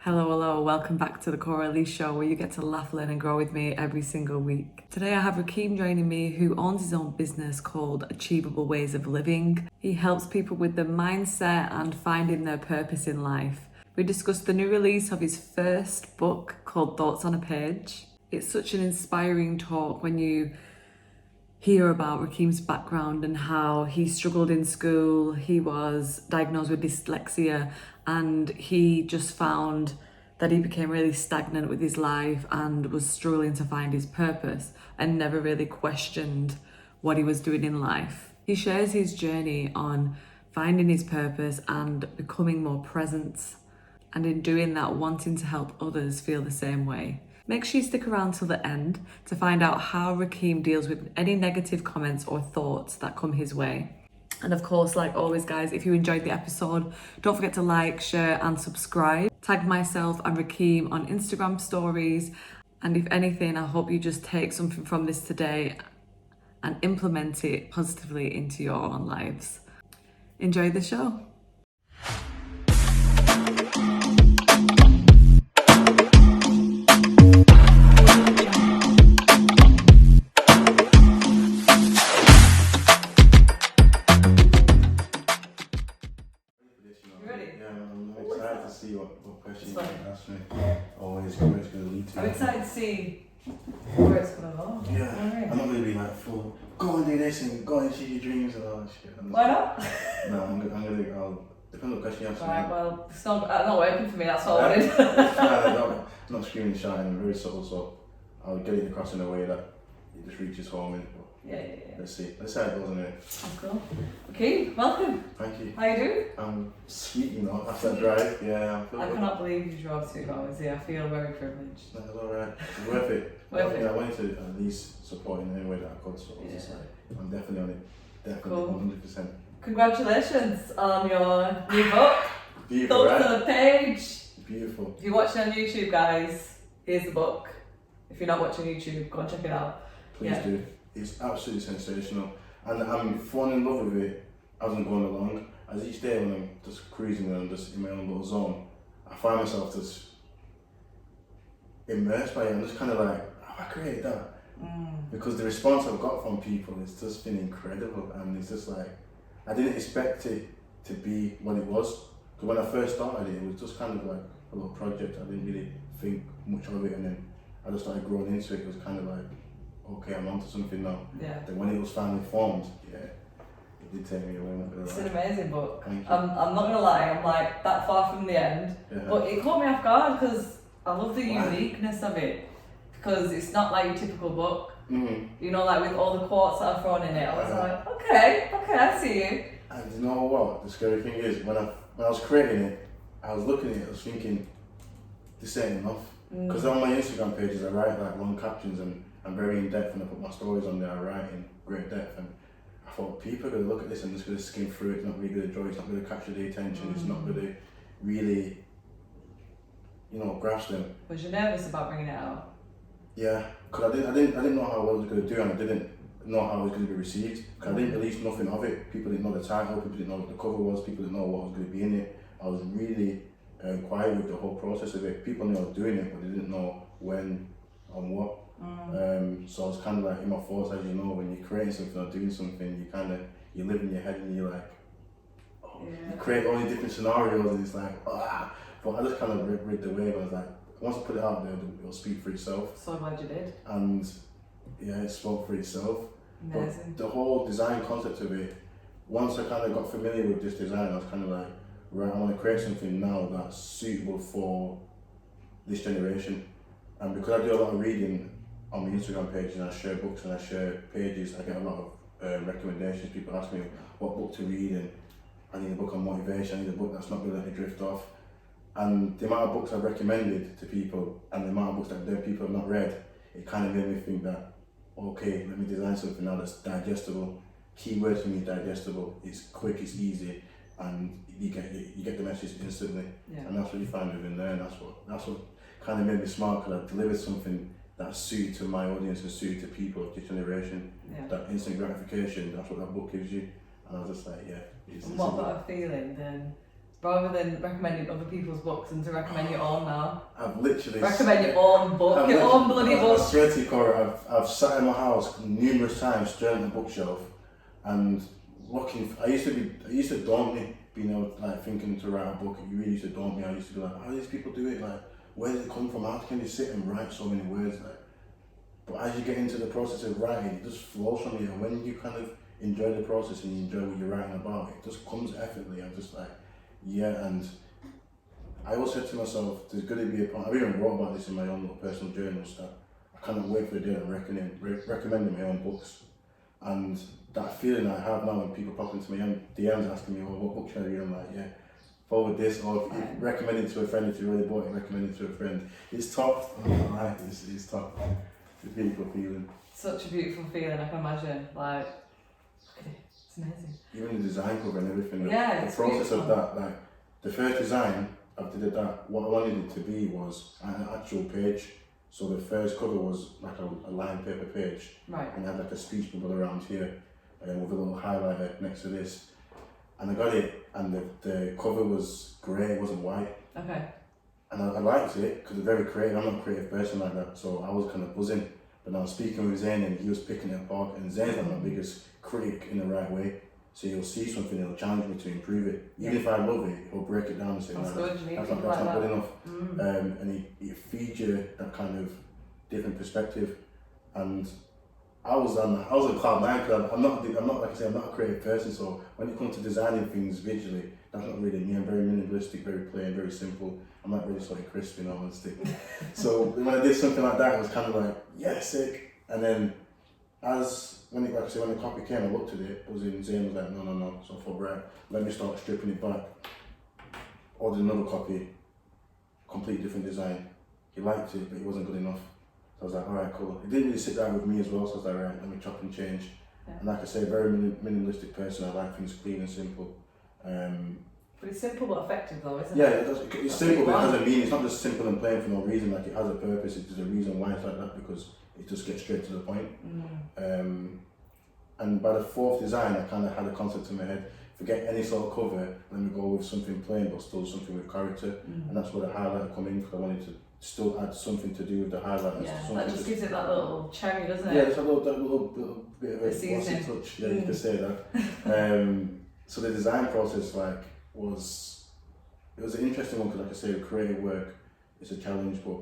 Hello, welcome back to the Cora Elise show where you get to laugh, learn and grow with me every single week. Today I have Rickeem joining me, who owns his own business called Achievable Ways of Living. He helps people with their mindset and finding their purpose in life. We discussed the new release of his first book called Thoughts on a Page. It's such an inspiring talk when you hear about Rickeem's background and how he struggled in school. He was diagnosed with dyslexia and he just found that he became really stagnant with his life and was struggling to find his purpose and never really questioned what he was doing in life. He shares his journey on finding his purpose and becoming more present, and in doing that, wanting to help others feel the same way. Make sure you stick around till the end to find out how Rickeem deals with any negative comments or thoughts that come his way. And of course, like always, guys, if you enjoyed the episode, don't forget to like, share and subscribe. Tag myself and Rickeem on Instagram stories. And if anything, I hope you just take something from this today and implement it positively into your own lives. Enjoy the show. See what question you can ask me. Always where it's going to lead to. I'm excited to see where it's going to go. Yeah, I'm not going to be like full, go and do this and go and achieve your dreams and all that shit. Why not? No, I'm going to, depends on the question you ask me. Right, well, it's not working for me, that's all I did. I'm not screaming and shouting, I'm very subtle, so I'll get it across in a way that it just reaches home. Yeah. Let's see. Let's see how it goes anyway. That's cool. Okay, welcome. Thank you. How you doing? I'm sweet, you know, after that drive. Yeah, I cannot believe you drove 2 hours here. I feel very privileged. That's alright. It's worth it. Worth I wanted to at least support in any way that I could, so I was just like, I'm definitely on it. Definitely, cool. 100%. Congratulations on your new book. Beautiful, Thoughts right? on a Page. Beautiful. If you're watching on YouTube, guys, here's the book. If you're not watching YouTube, go and check it out. Please do. It's absolutely sensational, and I'm falling in love with it as I'm going along. As each day when I'm just cruising and I'm just in my own little zone, I find myself just immersed by it. I'm just kind of like, how I created that? Because the response I've got from people has just been incredible, and it's just like, I didn't expect it to be what it was. Because when I first started it, it was just kind of like a little project. I didn't really think much of it, and then I just started growing into it. It was kind of like, okay, I'm onto something now. Yeah. Then when it was finally formed, it did take me away. It's an amazing book. Thank you. I'm not going to lie, I'm like that far from the end. Yeah. But it caught me off guard because I love the uniqueness of it. Because it's not like your typical book. Mm-hmm. You know, like with all the quotes that are thrown in it, I was like, okay, I see you. And you know what? The scary thing is, when I was creating it, I was looking at it, I was thinking, this ain't enough. Because on my Instagram pages, I write like long captions and I'm very in depth, and I put my stories on there, I write in great depth, and I thought people are going to look at this and just going to skim through it. It's not really going to enjoy, it's not going to capture the attention, it's not going to really, grasp them. Was you nervous about bringing it out? Yeah, because I didn't know how well it was going to do, and I didn't know how it was going to be received. Because I didn't release nothing of it. People didn't know the title, people didn't know what the cover was, people didn't know what was going to be in it. I was really quiet with the whole process of it. People knew I was doing it, but they didn't know when and what. So I was kind of like in my thoughts, as you know, when you're creating something or doing something, you live in your head and you're like, you create all these different scenarios, and it's like, but I just kind of rid the wave. I was like, once I put it out there, it'll speak for itself. So glad you did. And yeah, it spoke for itself. Amazing. But the whole design concept of it, once I kind of got familiar with this design, I was kind of like, right, I want to create something now that's suitable for this generation. And because I do a lot of reading on my Instagram page, and I share books and I share pages, I get a lot of recommendations. People ask me what book to read, and I need a book on motivation, I need a book that's not going to let me drift off. And the amount of books I've recommended to people and the amount of books that people have not read, it kind of made me think that, okay, let me design something now that's digestible. Key words for me, digestible. It's quick, it's easy, and you get the message instantly. Yeah. And that's what you find within there, and that's what kind of made me smart, because I delivered something that's suited to my audience and suited to people of this generation. Yeah. That instant gratification, that's what that book gives you. And I was just like, yeah. And what better feeling than rather than recommending other people's books and to recommend your own now. I've literally recommend your own book, your own bloody book. I swear to you, Cora, I've sat in my house numerous times, staring at the bookshelf, and looking. It used to daunt me, being able to, like, thinking to write a book. It really used to daunt me. I used to be like, how do these people do it? Like, where does it come from? How can they sit and write so many words? Like, but as you get into the process of writing, it just flows from you. And when you kind of enjoy the process and you enjoy what you're writing about, it just comes effortlessly. I'm just like, yeah. And I always said to myself, there's going to be a point. I've even wrote about this in my own little personal journals, that I kind of wait for the day that I'm recommending my own books. And that feeling I have now when people pop into my DMs asking me, well, what book should I read? I'm like, yeah, forward this, or if you recommend it to a friend, if you really bought it, recommend it to a friend. It's top. Right, it's top. It's a beautiful feeling. Such a beautiful feeling, I can imagine. Like, it's amazing. Even the design cover and everything. Yeah, the process of that, like the first design after that, what I wanted it to be was an actual page. So the first cover was like a lined paper page, right? And it had like a speech bubble around here, with a little highlighter next to this. And I got it, and the cover was grey, it wasn't white. Okay. And I liked it because it's very creative. I'm not a creative person like that, so I was kind of buzzing. But I was speaking with Zayn, and he was picking it apart. And Zayn's like my biggest critic in the right way. So he'll see something, he'll challenge me to improve it. Even if I love it, he'll break it down and say, that's not good enough. And he feeds you that kind of different perspective. And I was on cloud nine, because I'm not like I say, I'm not a creative person. So when it comes to designing things visually, that's not really me. I'm very minimalistic, very plain, very simple. I'm not really sort of crisp, in all honesty. So when I did something like that, it was kind of like, yeah, sick. And then when the copy came, I looked at it. Zayn was like, no. So I thought, right, let me start stripping it back. Ordered another copy, complete different design. He liked it, but it wasn't good enough. So I was like, alright, cool. It didn't really sit down with me as well, so I was like, right, let me chop and change. Yeah. And like I say, very minimalistic person. I like things clean and simple. But it's simple but effective though, isn't it? Yeah, it's simple, but it has a meaning. It's not just simple and plain for no reason. Like, it has a purpose. There's a reason why it's like that, because it just gets straight to the point. And by the fourth design, I kind of had a concept in my head. Forget any sort of cover, let me go with something plain but still something with character. And that's where the highlighter come in, because I wanted to still add something to do with the highlighter. Yeah, that just gives it that little cherry, doesn't it? Yeah, it's a little bit of a glossy touch. Yeah, you could say that. So the design process was an interesting one, because like I say, creative work is a challenge, but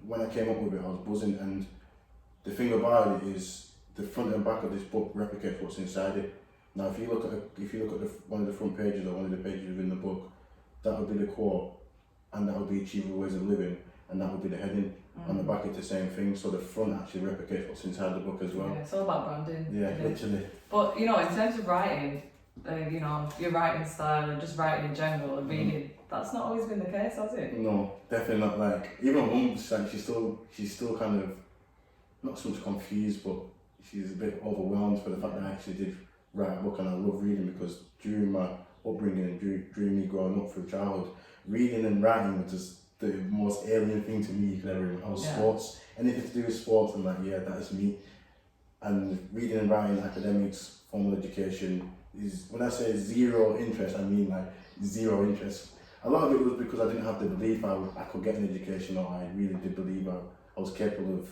when I came up with it, I was buzzing. And the thing about it is, the front and back of this book replicates what's inside it. Now, if you look at one of the front pages, or one of the pages within the book, that would be the quote, and that would be Achievable Ways of Living, and that would be the heading. On the back, it's the same thing. So the front actually replicates what's inside the book as well. Yeah, it's all about branding. Yeah, literally. But in terms of writing, your writing style and just writing in general and reading, that's not always been the case, has it? No, definitely not. Like, even my mum's like, she's still kind of not so much confused, but she's a bit overwhelmed for the fact that I actually did write a book. And I love reading, because during my upbringing and during me growing up through childhood, reading and writing was just the most alien thing to me you could ever read. I was sports, anything to do with sports, I'm like, yeah, that is me. And reading and writing, academics, formal education, is, when I say zero interest, I mean like zero interest. A lot of it was because I didn't have the belief I could get an education, or I really did believe I was capable of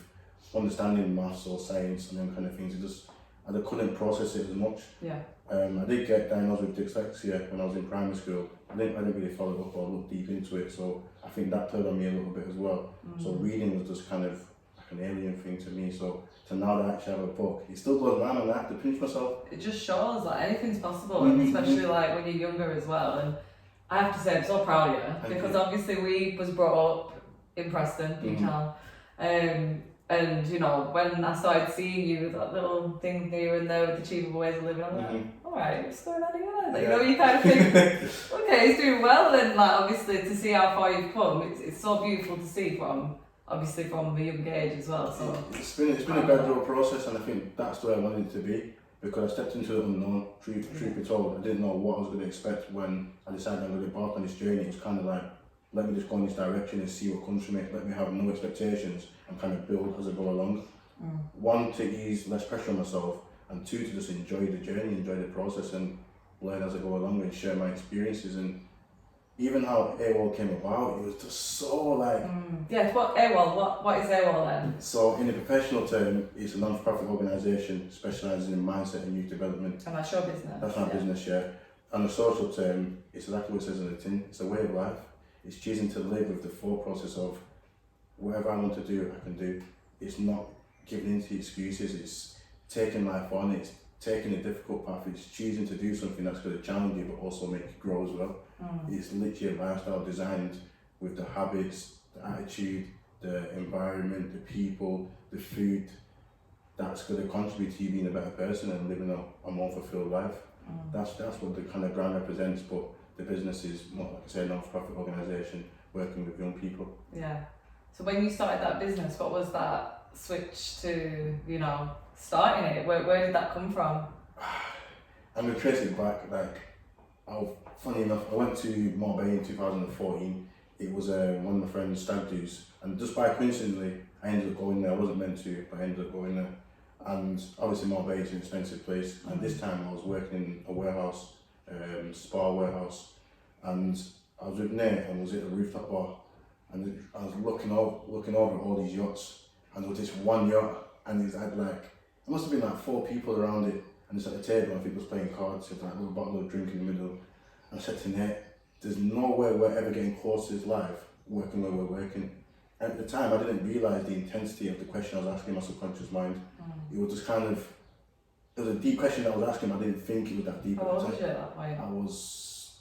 understanding maths or science and them kind of things. I couldn't process it as much. Yeah. I did get diagnosed with dyslexia when I was in primary school. I didn't really follow up or look deep into it, so I think that played on me a little bit as well. So reading was just kind of like an alien thing to me. So to now that I actually have a book, it still blows my mind, and I have to pinch myself. It just shows that anything's possible, especially like when you're younger as well. And I have to say, I'm so proud of you, because obviously we was brought up in Preston, Newtown. And when I started seeing you with that little thing here and there with Achievable Ways of Living, I'm like, alright, what's going on here? You kind of think, okay, he's doing well. And like, obviously, to see how far you've come, it's so beautiful to see from a young age as well. So it's been a gradual process, and I think that's where I wanted it to be, because I stepped into the unknown. Truth be told, I didn't know what I was going to expect when I decided I'm going to embark on this journey. It was kind of like, let me just go in this direction and see what comes from it. Let me have no expectations and kind of build as I go along. One, to ease less pressure on myself, and two, to just enjoy the journey, enjoy the process, and learn as I go along and share my experiences. And even how AWOL came about, it was just so like. Yes, what AWOL? What is AWOL then? So in a professional term, it's a non-profit organisation specialising in mindset and youth development. And that's your business? That's my business, yeah. And the social term, it's exactly what it says in the tin. It's a way of life. It's choosing to live with the thought process of whatever I want to do, I can do. It's not giving in to excuses. It's taking life on. It's taking a difficult path. It's choosing to do something that's going to challenge you but also make you grow as well. It's literally a lifestyle designed with the habits, the attitude, the environment, the people, the food that's going to contribute to you being a better person and living a more fulfilled life. That's what the kind of brand represents, but the business is more, like I say, a non-profit organisation working with young people. Yeah. So when you started that business, what was that switch to, starting it? Where did that come from? I'm going to trace it back. Funny enough, I went to Marbella in 2014. It was one of my friend's stag do's, and just by coincidentally, I ended up going there. I wasn't meant to, but I ended up going there. And obviously Marbella is an expensive place, and this time I was working in a warehouse, spa warehouse, and I was with Nate and was at a rooftop bar, and I was looking over at all these yachts, and there was this one yacht, and it had it must have been like 4 people around it, and it's at a table, and I think it was playing cards, with like a little bottle of drink in the middle. And I said to Nate, there's no way we're ever getting close to this life, working where we're working. And at the time, I didn't realise the intensity of the question I was asking my subconscious mind. It was just it was a deep question that I was asking, I didn't think it was that deep. How old was you at that point? I was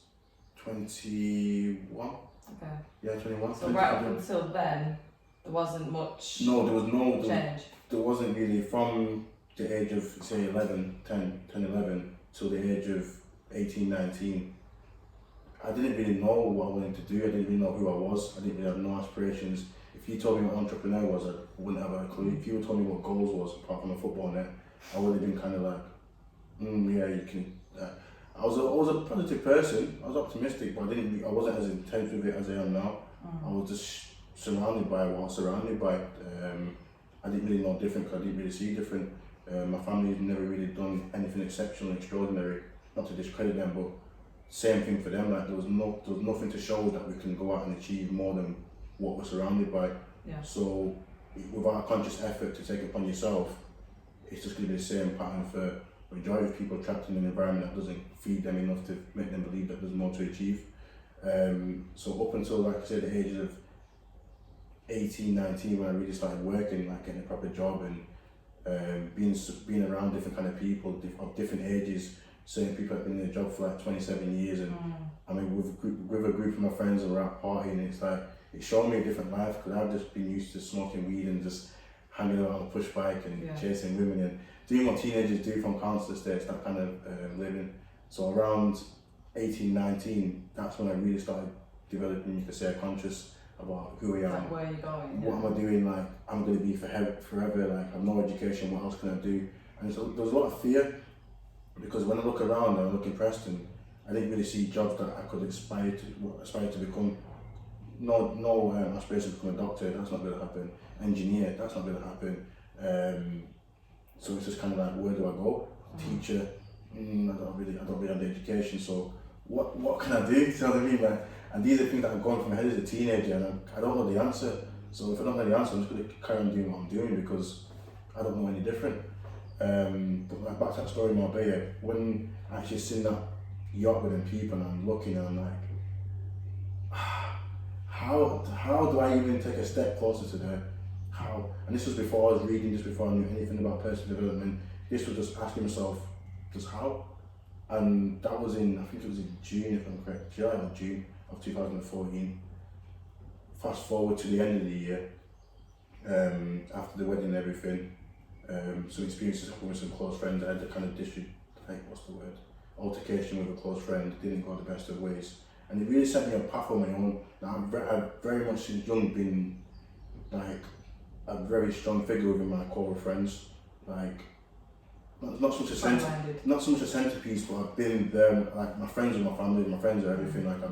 21. Okay. Yeah, 21. So right up until then, there wasn't much change? There wasn't really, from the age of, say, 10, 11, till the age of 18, 19. I didn't really know what I wanted to do. I didn't really know who I was. I didn't really have no aspirations. If you told me what entrepreneur was, I wouldn't have a clue. If you told me what goals was, apart from a football net, I would have been kind of like, yeah, you can. I was a positive person. I was optimistic, but I wasn't as intense with it as I am now. I was just surrounded by what I was surrounded by. I didn't really know different because I didn't really see different. My family's never really done anything exceptional, extraordinary. Not to discredit them, but same thing for them. Like there was nothing to show that we can go out and achieve more than what we're surrounded by. Yeah. So without a conscious effort to take it upon yourself, it's just going to be the same pattern for the majority of people trapped in an environment that doesn't feed them enough to make them believe that there's more to achieve. So up until, like I said, the ages of 18, 19, when I really started working, like getting a proper job and being around different kind of people of different ages. Certain people have been in a job for like 27 years, and I mean, with a group of my friends and we're out partying, it's like, it showed me a different life, because I've just been used to smoking weed and just hanging out on a push bike and chasing women and doing what teenagers do from council estates, that kind of living. So around 18, 19, that's when I really started developing, you could say, a conscious about who I am. Like where are you going? What am I doing? Like, I'm going to be forever, like, I have no education, what else can I do? And so there was a lot of fear, because when I look around and I look in Preston, I didn't really see jobs that I could aspire to become. No aspiration to become a doctor, that's not going to happen. Engineer, that's not going to happen. So it's just kind of like, where do I go? Teacher, I don't really have the education. So what can I do? You know what I mean? Like, and these are things that have gone through my head as a teenager, and I don't know the answer. So if I don't know the answer, I'm just going to carry on doing what I'm doing, because I don't know any different. But like, back to that story in Marbella, when I actually seen that yacht with them people, and I'm looking and I'm like, how do I even take a step closer to there? How? And this was before I was reading, just before I knew anything about personal development. This was just asking myself, just how? And that was in, I think it was in June, if I'm correct, July or June of 2014. Fast forward to the end of the year, after the wedding and everything, some experiences happened with some close friends. I had the kind of altercation with a close friend, didn't go the best of ways. And it really set me on a path on my own. Now, I've very much since young been like a very strong figure within my Cora friends. Like, not so much a centerpiece, but I've been there. Like, my friends are my family, my friends are everything. Like,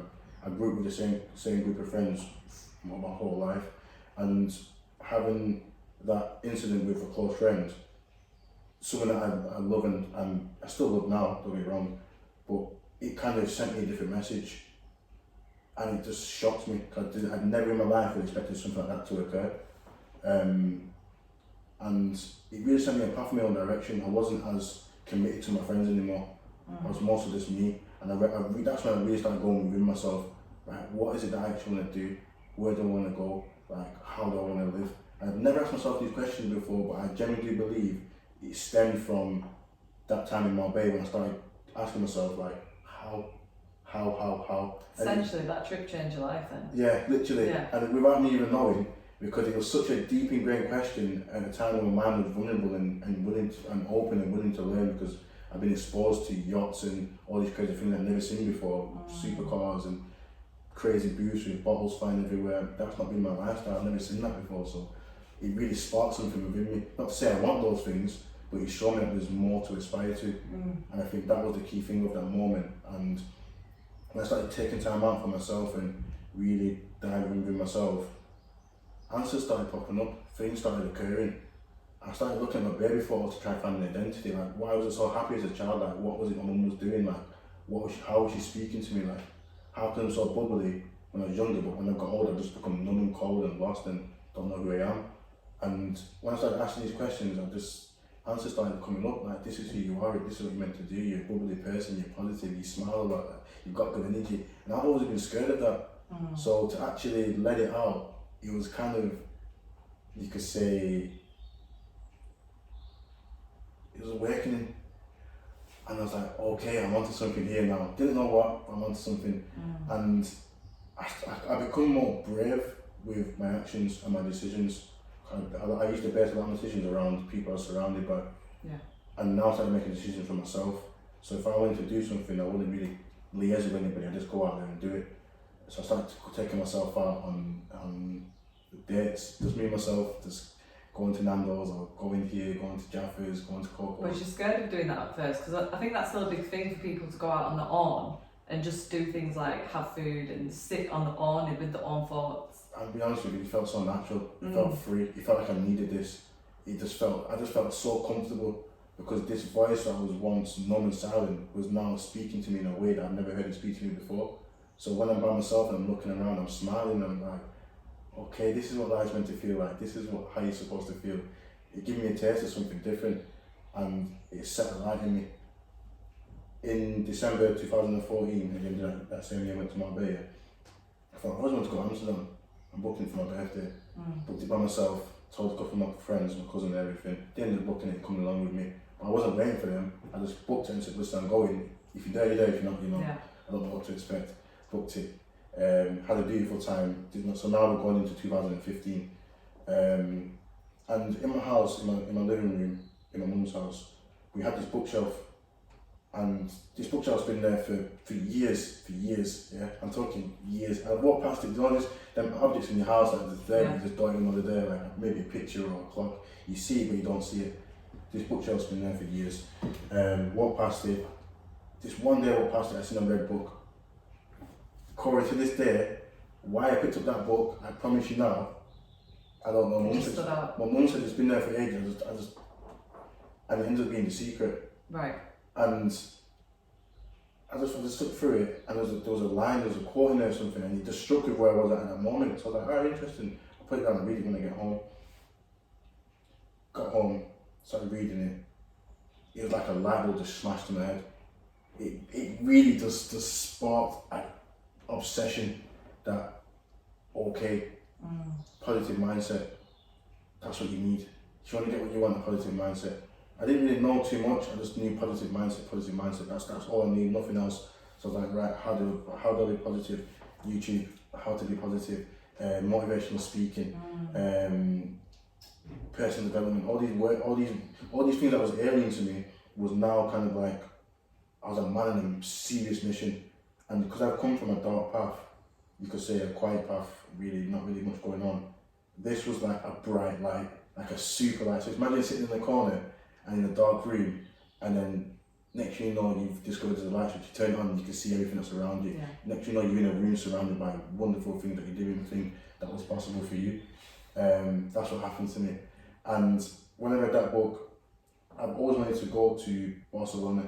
I grew up with the same group of friends my whole life, and having that incident with a close friend, someone that I love and I still love now, don't get me wrong, but it kind of sent me a different message. and it just shocked me because I'd never in my life would expected something like that to occur. And it really sent me a path in my own direction. I wasn't as committed to my friends anymore. I was mostly just me, and that's when I really started going within myself. Right, what is it that I actually want to do? Where do I want to go? Like, how do I want to live? I've never asked myself these questions before, but I genuinely believe it stemmed from that time in Marbella when I started asking myself, like, how. Essentially, that trip changed your life then. Yeah, literally. Yeah. And without me even knowing, because it was such a deep ingrained question at a time when my mind was vulnerable and willing to, and open and willing to learn, because I've been exposed to yachts and all these crazy things I've never seen before, supercars and crazy booths with bottles flying everywhere. That's not been my lifestyle. I've never seen that before, so it really sparked something within me. Not to say I want those things, but it showed me that there's more to aspire to. And I think that was the key thing of that moment. And when I started taking time out for myself and really diving within myself, answers started popping up, things started occurring. I started looking at my baby photos to try and find an identity. Like, why was I so happy as a child? Like, what was it my mum was doing? Like, how was she speaking to me? Like, how come I'm so bubbly when I was younger, but when I got older, I just become numb and cold and lost and don't know who I am. And when I started asking these questions, answers started coming up. Like, this is who you are. This is what you're meant to do. You're a bubbly person. You're positive. You smile a lot. Like, you've got good energy. And I've always been scared of that. So to actually let it out, it was kind of, you could say, it was awakening. And I was like, okay, I'm onto something here now. Didn't know what, I'm onto something. And I become more brave with my actions and my decisions. I used to base a lot of decisions around people I was surrounded by. Yeah. And now I started making decisions for myself. So if I wanted to do something, I wouldn't really liaise with anybody, I'd just go out there and do it. So I started taking myself out on dates, just me and myself, just going to Nando's or going here, going to Jaffe's, going to Coco. But you're scared of doing that at first, because I think that's still a big thing for people to go out on their own and just do things like have food and sit on their own with their own thoughts. I'll be honest with you, it felt so natural, it felt free, it felt like I needed this. I just felt so comfortable, because this voice that was once numb and silent was now speaking to me in a way that I've never heard it speak to me before. So when I'm by myself and I'm looking around, I'm smiling, I'm like, okay, this is what life's meant to feel like, this is how you're supposed to feel. It gave me a taste of something different, and it set a light in me. In December 2014, again that same year I went to Marbella, I thought I was going to go to Amsterdam. I'm booking for my birthday. Booked it by myself, told a couple of my friends, my cousin and everything. They ended up booking it, coming along with me. But I wasn't waiting for them. I just booked it and said, listen, I'm going. If you're there, you're there. If you're not, you're not. Yeah. I don't know what to expect. Booked it. Had a beautiful time. So now we're going into 2015. And in my house, in my living room, in my mum's house, we had this bookshelf. And this bookshelf's been there for years, yeah? I'm talking years. I walked past it, you know, them objects in your house that are there, you just don't even know they're there, like maybe a picture or a clock. You see it, but you don't see it. This bookshelf's been there for years. Walked past it. This one day I walked past it, I seen a red book. Cora, to this day, why I picked up that book, I promise you now, I don't know. My mum said it's been there for ages, and it ended up being the secret. Right. And I just looked through it, and there was a line, there was a quote in there or something, and it just struck with where I was at that moment. So I was like, alright, interesting. I'll put it down and read it when I get home. Got home, started reading it. It was like a light bulb just smashed in my head. It really just sparked an obsession that, okay, positive mindset, that's what you need. If you want to get what you want, a positive mindset. I didn't really know too much, I just knew positive mindset, that's all I need, nothing else. So I was like, right, how do I be positive? YouTube, how to be positive, motivational speaking, personal development, all these things that was alien to me was now kind of like, I was a man in a serious mission. And because I've come from a dark path, you could say a quiet path, really, not really much going on. This was like a bright light, like a super light. So imagine sitting in the corner and in a dark room, and then next thing you know, you've discovered there's a light switch, you turn it on and you can see everything that's around you. Yeah. Next thing you know, you're in a room surrounded by wonderful things that you're doing, the thing that was possible for you. That's what happened to me. And when I read that book, I've always wanted to go to Barcelona,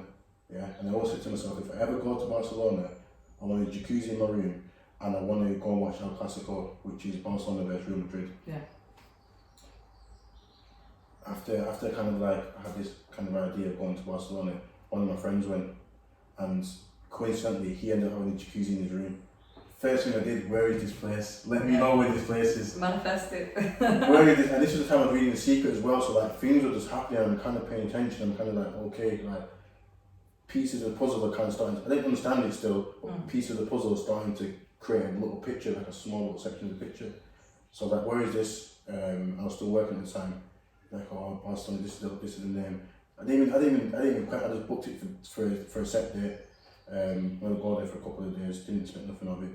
yeah? And I always said to myself, if I ever go to Barcelona, I want a jacuzzi in my room, and I want to go and watch El Clasico, which is Barcelona versus Real Madrid. Yeah. After kind of like I had this kind of idea of going to Barcelona, one of my friends went, and coincidentally he ended up having a jacuzzi in his room. First thing I did, where is this place? Let me know where this place is. Manifest it. Where is this? And this was the time I was reading The Secret as well, so like things were just happening and I'm kind of paying attention. I'm kind of like, okay, like pieces of the puzzle are kind of starting to, I didn't understand it still, but pieces of the puzzle are starting to create a little picture, like a small little section of the picture. So like, where is this? I was still working at the time. Like, oh, Barcelona, this is the name. I didn't even quite, I just booked it for a set date. We'll go there for a couple of days, didn't expect nothing of it.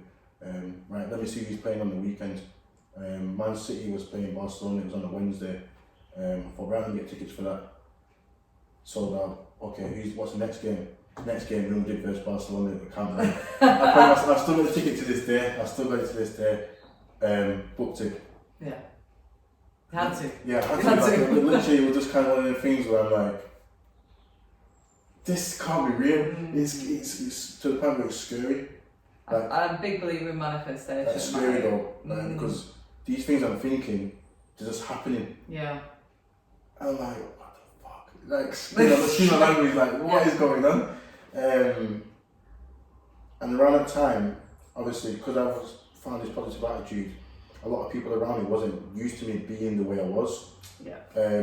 Right, let me see who's playing on the weekend. Man City was playing Barcelona, it was on a Wednesday. I thought, right, let me get tickets for that. Sold out. Okay, what's the next game? Next game, Real Madrid versus Barcelona. I can't remember. I've still got the ticket to this day. Booked it. Yeah. You had to. Yeah, I had to. Like, literally, it was just kind of one of the things where I'm like, this can't be real. It's to the point where it's scary. Like, I'm a big believer in manifestation. It's scary though, because these things I'm thinking, they're just happening. Yeah. And I'm like, what the fuck? Like, excuse my language, like, what is going on? And around that time, obviously, because I found this positive attitude, a lot of people around me wasn't used to me being the way I was. Yeah.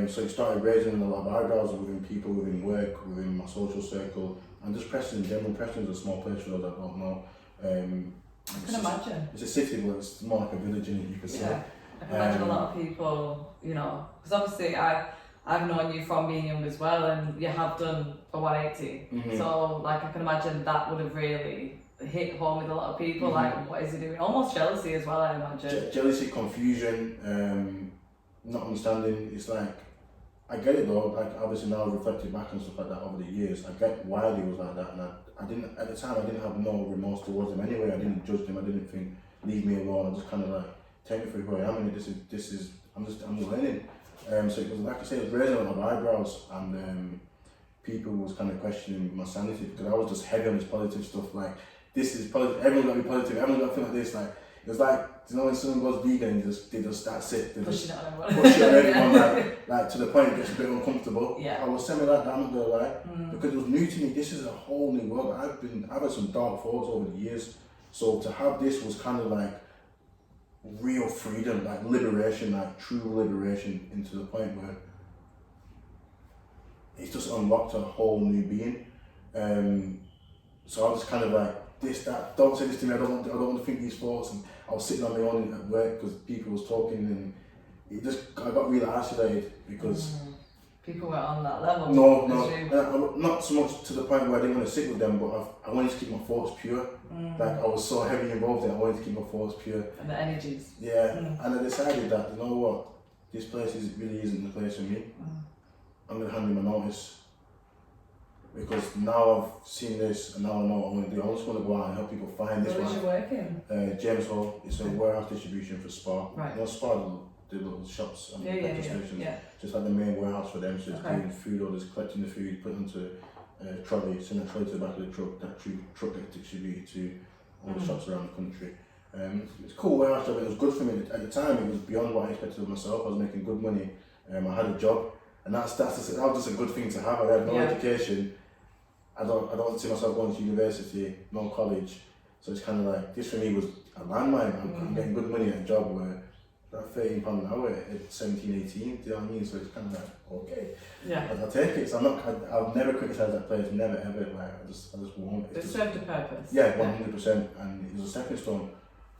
So it started raising a lot of eyebrows within people, within work, within my social circle, and just Preston in general. Preston is a small place for those that don't know. I can imagine. It's a city, but it's more like a village, in it, you could say. Yeah. I can imagine a lot of people, you know, because obviously I've known you from being young as well, and you have done a 180. So like I can imagine that would have really hit home with a lot of people. Like, what is he doing? Almost jealousy as well, I imagine. Jealousy, confusion, not understanding. It's like, I get it though. Like, obviously now I've reflected back and stuff like that over the years. I get why he was like that, and I didn't at the time. I didn't have no remorse towards him anyway. I didn't judge him. I didn't think leave me alone. I just kind of like take me for who I am, and this is I'm just learning. So it was like I say, it was raising a lot of eyebrows, and people was kind of questioning my sanity because I was just heavy on this positive stuff. Like, this is positive. Everyone's got to be positive. Everyone's got to think like this. Like, it was like, you know, when someone goes vegan, they just that's it. They just push it on everyone, like to the point it gets a bit uncomfortable. Yeah. I was semi like that, I'm not gonna lie, because it was new to me. This is a whole new world. I've had some dark thoughts over the years. So to have this was kind of like real freedom, like liberation, like true liberation, into the point where it's just unlocked a whole new being. So I was kind of like, this, that, don't say this to me, I don't want to think these thoughts. And I was sitting on my own at work because people was talking, and I got really isolated because people were on that level. No, not so much to the point where I didn't want to sit with them, but I wanted to keep my thoughts pure. Like, I was so heavily involved in it, I wanted to keep my thoughts pure. And the energies. Yeah, and I decided that, you know what, this place really isn't the place for me. I'm going to hand in my notice. Because now I've seen this, and now I know what I'm going to do. I just want to go out and help people find this one. Where is you working? James Hall. It's a warehouse distribution for Spa. Right. You know, Spa, the little shops and petrol stations. Just like the main warehouse for them. So it's doing food orders, collecting the food, putting it onto a trolley, sending a trolley to the back of the truck. That truck gets distributed to all the shops around the country. It's a cool warehouse job. It was good for me at the time. It was beyond what I expected of myself. I was making good money. I had a job, and that was just a good thing to have. I had no education. I don't see myself going to university, no college, so it's kind of like, this for me was a landmine. I'm getting good money at a job where that £13 an hour at 17, 18, do you know what I mean? So it's kind of like, okay, I'll take it. So I'll never criticise that place, never ever. Like, I just won't. It served a purpose. Yeah, 100%, and it was a stepping stone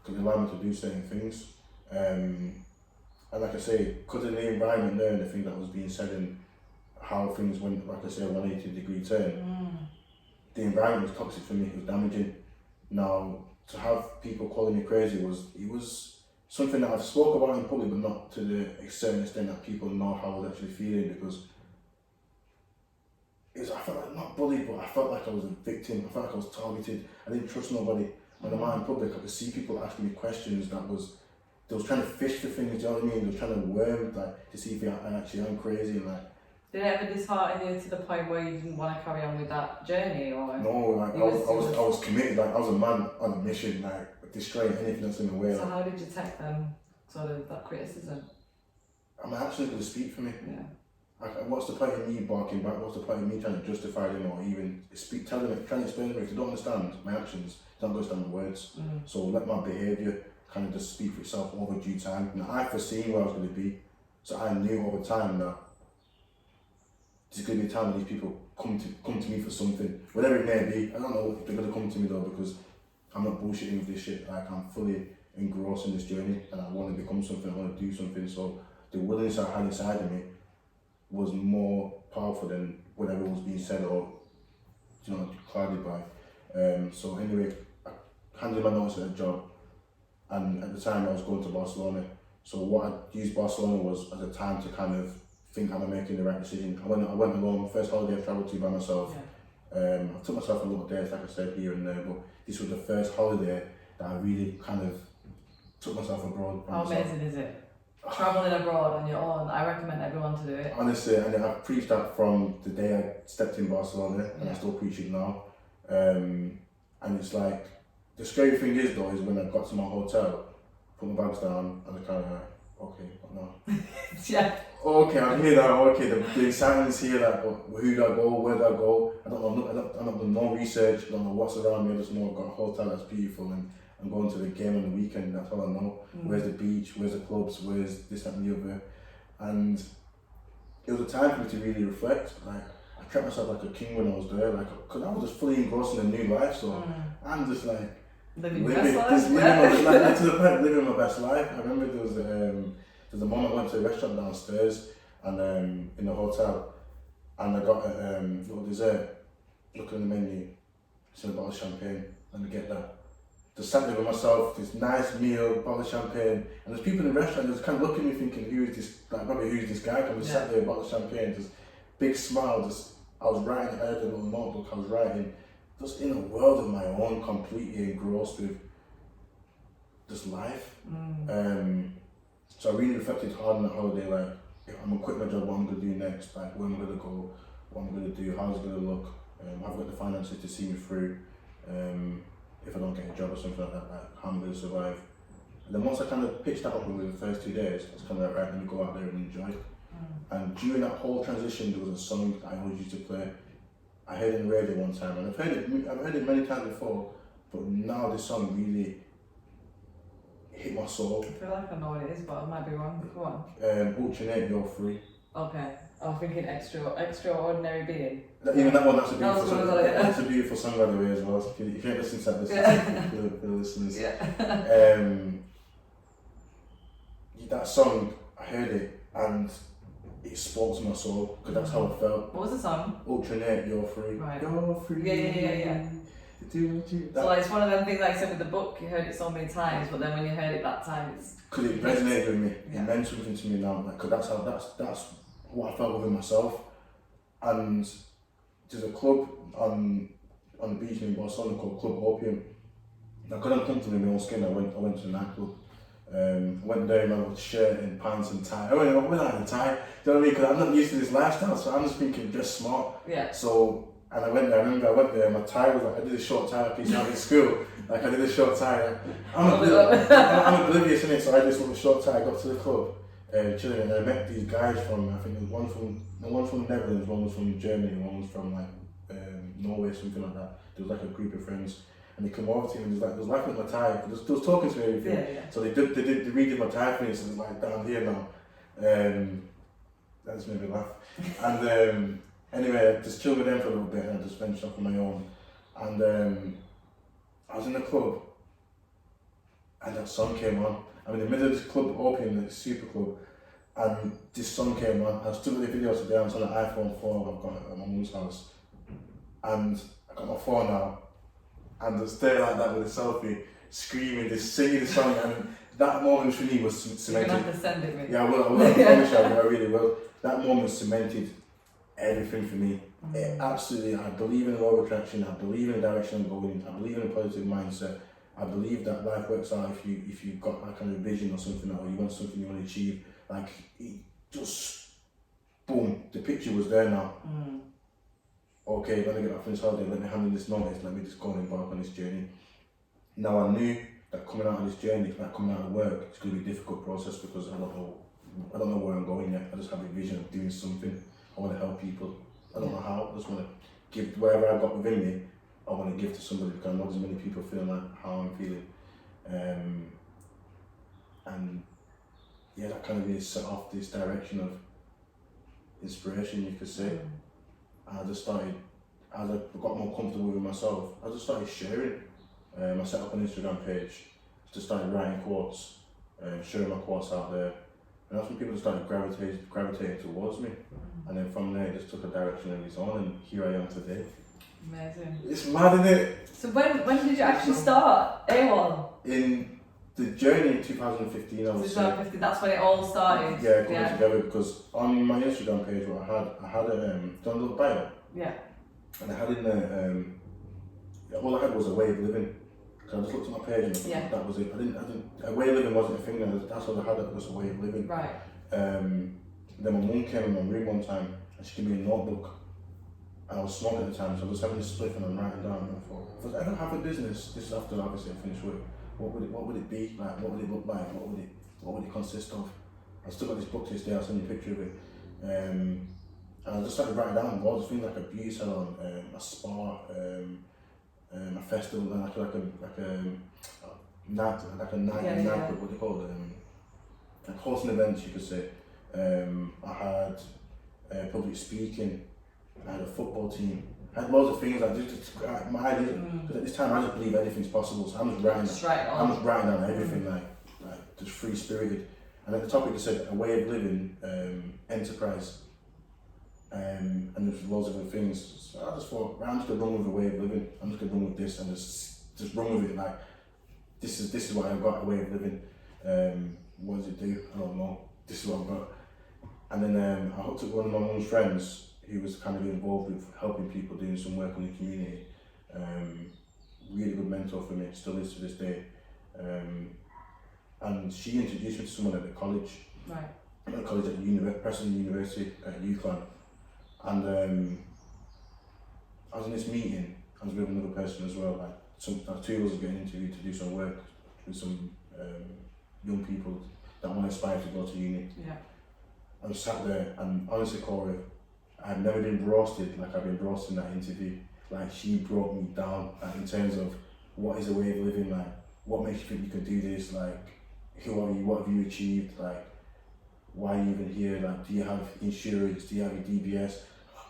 because it allowed me to do certain things. And like I say, because of the environment there and the things that was being said and how things went, like I say, a 180-degree turn, the environment was toxic for me, it was damaging. Now, to have people calling me crazy was something that I've spoke about in public, but not to the certain extent that people know how I was actually feeling, because I felt like, not bullied, but I felt like I was a victim. I felt like I was targeted. I didn't trust nobody. When I'm out in public, I could see people asking me questions they was trying to fish for things, do you know what I mean? They were trying to worm, like, to see if I actually am crazy, and like, did it ever dishearten you to the point where you didn't want to carry on with that journey, or? No, like I was committed. Like, I was a man on a mission. Like, destroying anything that's in the way. So how did you take them, sort of, that criticism? My actions going to speak for me. Yeah. Like, what's the point of me barking back? What's the point of me trying to justify them or even tell them, trying to explain to them? If they don't understand my actions, they don't understand my words. So let my behaviour kind of just speak for itself over due time. And I foreseen where I was going to be, so I knew over time that there's going to be a time when these people come to me for something, whatever it may be. I don't know if they're going to come to me though, because I'm not bullshitting with this shit. Like, I'm fully engrossed in this journey, and I want to become something. I want to do something. So the willingness I had inside of me was more powerful than whatever was being said or, you know, clouded by. So anyway, I handed my notice at a job, and at the time I was going to Barcelona. So what I used Barcelona was as a time to kind of think, am I making the right decision? I went alone. First holiday I travelled to by myself. I took myself a little days, like I said, here and there, but this was the first holiday that I really kind of took myself abroad. How amazing is it? Travelling abroad on your own, I recommend everyone to do it. Honestly, and I've preached that from the day I stepped in Barcelona, and I still preach it now. And it's like, the scary thing is though, is when I got to my hotel, put my bags down, and I kind of like, okay, what now? Yeah. Okay, I'm here now. Okay, the excitement's here. Like, who do I go? Where do I go? I don't know. I'm not doing no research. I don't know what's around me. I just know I've got a hotel that's beautiful, and I'm going to the game on the weekend. That's all I know. Where's the beach? Where's the clubs? Where's this, that, and the other? And it was a time for me to really reflect. Like, I kept myself like a king when I was there. Like, because I was just fully engrossed in a new life. So I'm just like living my best life. I remember there was a moment I went to a restaurant downstairs and in the hotel, and I got a little dessert. Looking at the menu, it's a bottle of champagne. Let me get that. Just sat there with myself, this nice meal, bottle of champagne, and there's people in the restaurant just kind of looking at me thinking, who is this? Like, probably who's this guy? I just sat there with a bottle of champagne, just big smile. Just I was writing. I had a little notebook. I was writing, just in a world of my own, completely engrossed with just life. So I really reflected hard on that holiday, like, if I'm gonna quit my job, what I'm gonna do next, like, where I'm gonna go, what I'm gonna do, how's it gonna look, I've got the finances to see me through, if I don't get a job or something like that, like, how I'm gonna survive. And then once I kind of pitched that up within the first 2 days, I was kind of like, right, let me go out there and enjoy. And during that whole transition, there was a song that I always used to play. I heard it on the radio one time, and I've heard it many times before, but now this song really hit my soul. I feel like I know what it is, but I might be wrong. Go on. Ultranate, You're Free. Okay. I was thinking Extraordinary Being. Even that one, that's a beautiful song. Yeah. That's a beautiful song, by the way, as well. If you ain't listening to that, for the listeners. That song, I heard it, and it spoke to my soul, because that's how I felt. What was the song? Ultranate, You're Free. Right. You're free. Yeah. So like, it's one of them things, like I said with the book, you heard it so many times, but then when you heard it that time, it's... Because it resonated with me. It meant something to me now. Like, because that's what I felt within myself. And there's a club on the beach in Barcelona called Club Opium. I couldn't come to me in my own skin. I went to the nightclub. Went there in my shirt and pants and tie. I went out in a tie. Do you know what I mean? Because I'm not used to this lifestyle, so I'm just thinking dress smart. Yeah. So. And I went there, I remember I went there, my tie was like, I did a short tie piece out in school. Like, I did a short tie. Like, I'm oblivious in it, so I did this little short tie. I got to the club, chilling, and I met these guys from, I think there was one from the Netherlands, one was from Germany, one was from like Norway, something like that. There was like a group of friends. And they come over to me and they was laughing at my tie. They was talking to me and everything. Yeah. So they redid my tie for me, so it's like down here now. That just made me laugh. And anyway, I just chilled with them for a little bit and I just ventured off on my own. And I was in the club and that song came on. I'm in the middle of this club Opium, the super club, and this song came on. I still got the video today, I was on an iPhone 4 I've got at my mum's house. And I got my phone out and just there like that with a selfie, screaming, just singing the song. And that moment for me was cemented. You're gonna have to send it me. Yeah, I will. I promise you, I really will. That moment cemented everything for me. Absolutely, I believe in the law of attraction. I believe in the direction I'm going. I believe in a positive mindset. I believe that life works out if you've got that kind of vision or something, or you want something you want to achieve. Like, it just boom, the picture was there now. Okay, let me get back from this holiday. Let me hand in this notice. Let me just go and embark on this journey. Now I knew that coming out of this journey, like coming out of work, it's going to be a difficult process because I don't know where I'm going yet. I just have a vision of doing something. I want to help people. I don't know how. I just want to give wherever I've got within me. I want to give to somebody because I know there's many people feeling like how I'm feeling, and yeah, that kind of really set off this direction of inspiration, you could say. And I just started, as I got more comfortable with myself, I just started sharing. I set up an Instagram page, just started writing quotes, sharing my quotes out there, and that's when people just started gravitating towards me. And then from there, it just took a direction of its own, and here I am today. Amazing. It's mad, isn't it? So when did you actually start AWOL? In the journey in 2015, I would say. 2015, that's when it all started. Yeah, coming together, because on my Instagram page, what I had a little bio. Yeah. And I had in there, all I had was a way of living. So I just looked at my page and that was it. A way of living wasn't a thing. That's all I had. It was a way of living. Right. Then my mum came in my room one time and she gave me a notebook. And I was smoking at the time, so I was having a spliff and I'm writing down. And I thought, if I ever have a business, this is after obviously I finished work. What would it be like? What would it look like? What would it consist of? I still got this book to this day. I'll send you a picture of it. And I just started writing down loads of things like a beauty salon, a spa, a festival, and like a night, what do you call it? Like hosting events, you could say. I had public speaking. I had a football team. I had loads of things. My ideas. Because at this time, I just believe anything's possible. So I'm just writing down everything, like just free spirited. And at the topic, it said a way of living, enterprise. And there's loads of other things. So I just thought, I'm just gonna run with a way of living. I'm just gonna run with this and just run with it. Like this is what I've got, a way of living. What does it do? I don't know. This is what I've got. And then I hooked up with one of my mum's friends who was kind of involved with helping people, doing some work in the community. Really good mentor for me, still is to this day. And she introduced me to someone at the college. Right. At the college at Preston University at UCLan. And I was in this meeting, I was with another person as well, like two of us were getting interviewed to do some work with some young people that want to aspire to go to uni. Yeah. I was sat there and honestly, Cora, I've never been roasted like I've been roasted in that interview. Like she brought me down, like in terms of what is a way of living, like what makes you think you can do this, like who are you, what have you achieved, like why are you even here, like do you have insurance, do you have your DBS?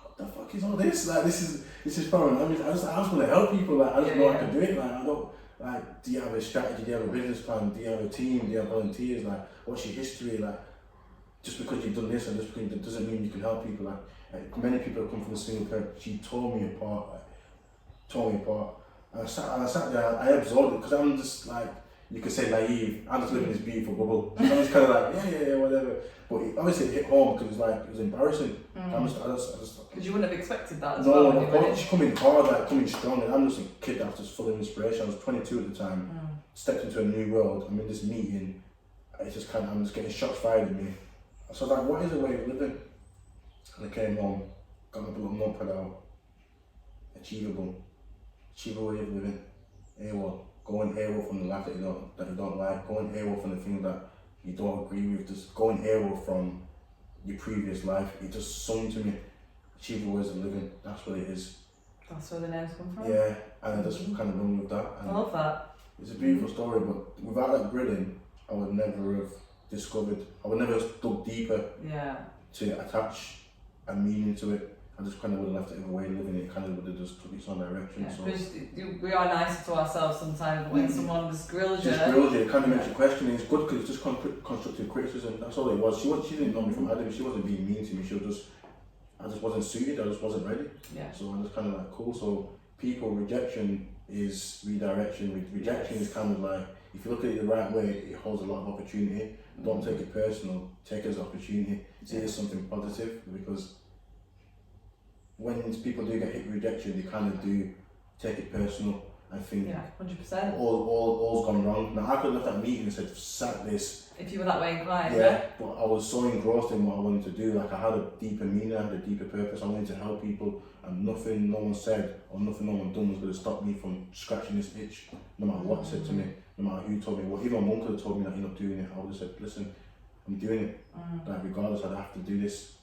What the fuck is all this? Like this is foreign. I just want to help people, like I just know I can do it, like I don't, like do you have a strategy, do you have a business plan, do you have a team, do you have volunteers, like what's your history, like just because you've done this and just because it doesn't mean you can help people, like many people have come from a single parent. She tore me apart. And I sat there, I absorbed it because I'm just like, you could say naive. I just live in this beautiful bubble. So I'm just kind of like, yeah, whatever. But obviously it hit home because it was embarrassing. I just because you wouldn't have expected that as well. No, she's coming hard, like coming strong. And I'm just a kid that was just full of inspiration. I was 22 at the time, stepped into a new world. I'm in this meeting. It's just I'm just getting shots fired at me. So I was like, what is a way of living? And I came home, got my little notepad out. Achievable way of living. AWOL. Going AWOL from the life that you don't like. Going AWOL from the things that you don't agree with. Just going AWOL from your previous life. It just sung to me. Achievable Ways of Living. That's what it is. That's where the names come from. Yeah, and I just kind of run with that. And I love that. It's a beautiful story, but without that grilling, I would never have discovered. I would never have dug deeper. Yeah. To attach a meaning to it. I just kind of would have left it away living it, kind of would have just took its own direction. Yeah, so because we are nice to ourselves sometimes, but when someone just grills you, it kind of makes you question it. It's good because it's just constructive criticism. That's all it was. She didn't know me from Adam. She wasn't being mean to me. I just wasn't suited. I just wasn't ready. Yeah. So I'm just kind of like cool. So rejection is redirection. Rejection is kind of like, if you look at it the right way, it holds a lot of opportunity. Don't take it personal. Take it as opportunity. See it as something positive, because when people do get hit with rejection, they kind of do take it personal. I think 100%. all's gone wrong. Now I could have left that meeting and said, sack this. If you were that way inclined, But I was so engrossed in what I wanted to do. Like I had a deeper meaning, I had a deeper purpose. I wanted to help people, and nothing no one said or nothing no one done was going to stop me from scratching this itch. No matter what said to me, no matter who told me. Well, even my mum could have told me that you're not doing it. I would have said, listen, I'm doing it. Like regardless, I'd have to do this.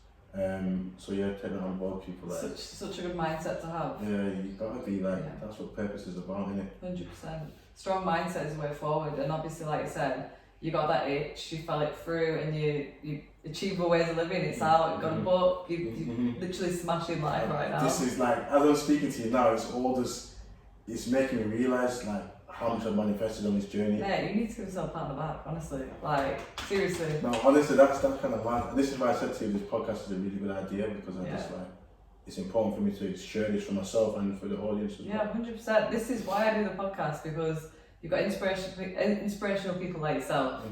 So yeah, take that on board, people. Like, such a good mindset to have. Yeah, you gotta be like that's what purpose is about, isn't it? 100%. Strong mindset is the way forward, and obviously, like I said, you got that itch, you fell it through, and you Achievable Ways of Living. It's out. You got a book. You literally smashing life right now. This is like, as I'm speaking to you now, it's all just, it's making me realise like how much I've manifested on this journey. Yeah, you need to give yourself a pat on the back, honestly. Like, seriously. No, honestly, that's kind of mad. This is why I said to you, this podcast is a really good idea, because I just like, it's important for me to share this for myself and for the audience as well. 100%. This is why I do the podcast, because you've got inspirational people like yourself.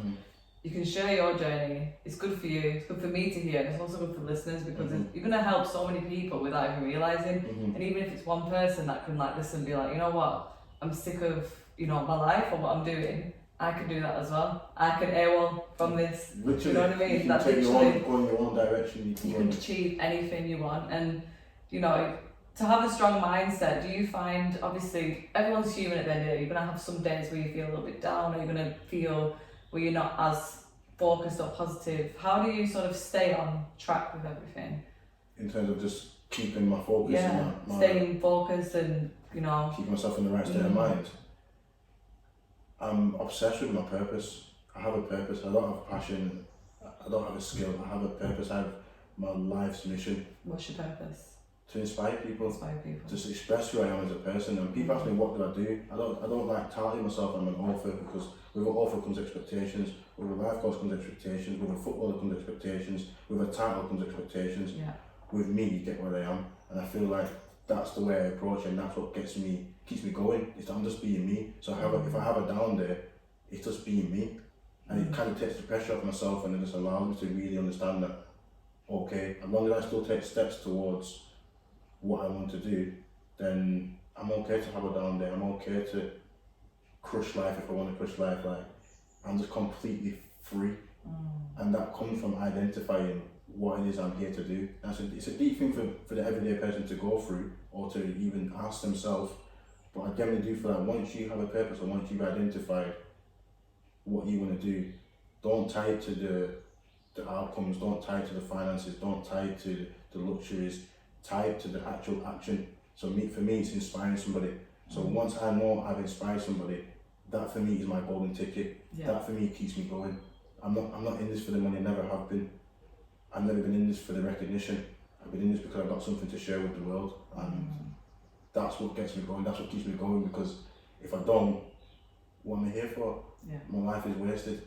You can share your journey. It's good for you. It's good for me to hear, and it's also good for listeners, because you're gonna help so many people without even realizing. And even if it's one person that can like listen and be like, you know what, I'm sick of my life or what I'm doing. I can do that as well. I can AWOL from this. Literally, you know what I mean? You can That's take literally, go in your own direction. You can achieve anything you want, and to have a strong mindset. Do you find, obviously, everyone's human at the end of the day. You're gonna have some days where you feel a little bit down, or you're gonna feel where you're not as focused or positive. How do you sort of stay on track with everything? In terms of just keeping my focus, staying focused, and keeping myself in the right state of mind. I'm obsessed with my purpose. I have a purpose. I don't have passion. I don't have a skill. I have a purpose. I have my life's mission. What's your purpose? To inspire people. To express who I am as a person. And people ask me, what do I do? I don't like touting myself I'm an author, because with an author comes expectations. With a life coach comes expectations. With a footballer comes expectations. With a title comes expectations. With me, you get where I am. And I feel like that's the way I approach it, and that's what keeps me going. I'm just being me. So if I have a down day, it's just being me, and it kind of takes the pressure off myself, and it just allows me to really understand that, okay, as long as I still take steps towards what I want to do, then I'm okay to have a down day. I'm okay to crush life if I want to crush life. Like, I'm just completely free, and that comes from identifying what it is I'm here to do. It's a deep thing for the everyday person to go through, or to even ask themselves. But I generally do feel like once you have a purpose, or once you've identified what you want to do, don't tie it to the outcomes, don't tie it to the finances, don't tie it to the luxuries, tie it to the actual action. So for me, it's inspiring somebody. So once I know I've inspired somebody, that for me is my golden ticket. That for me keeps me going. I'm not in this for the money, never have been. I've never been in this for the recognition. I've been in this because I've got something to share with the world, and that's what gets me going. That's what keeps me going, because if I don't, what am I here for? My life is wasted.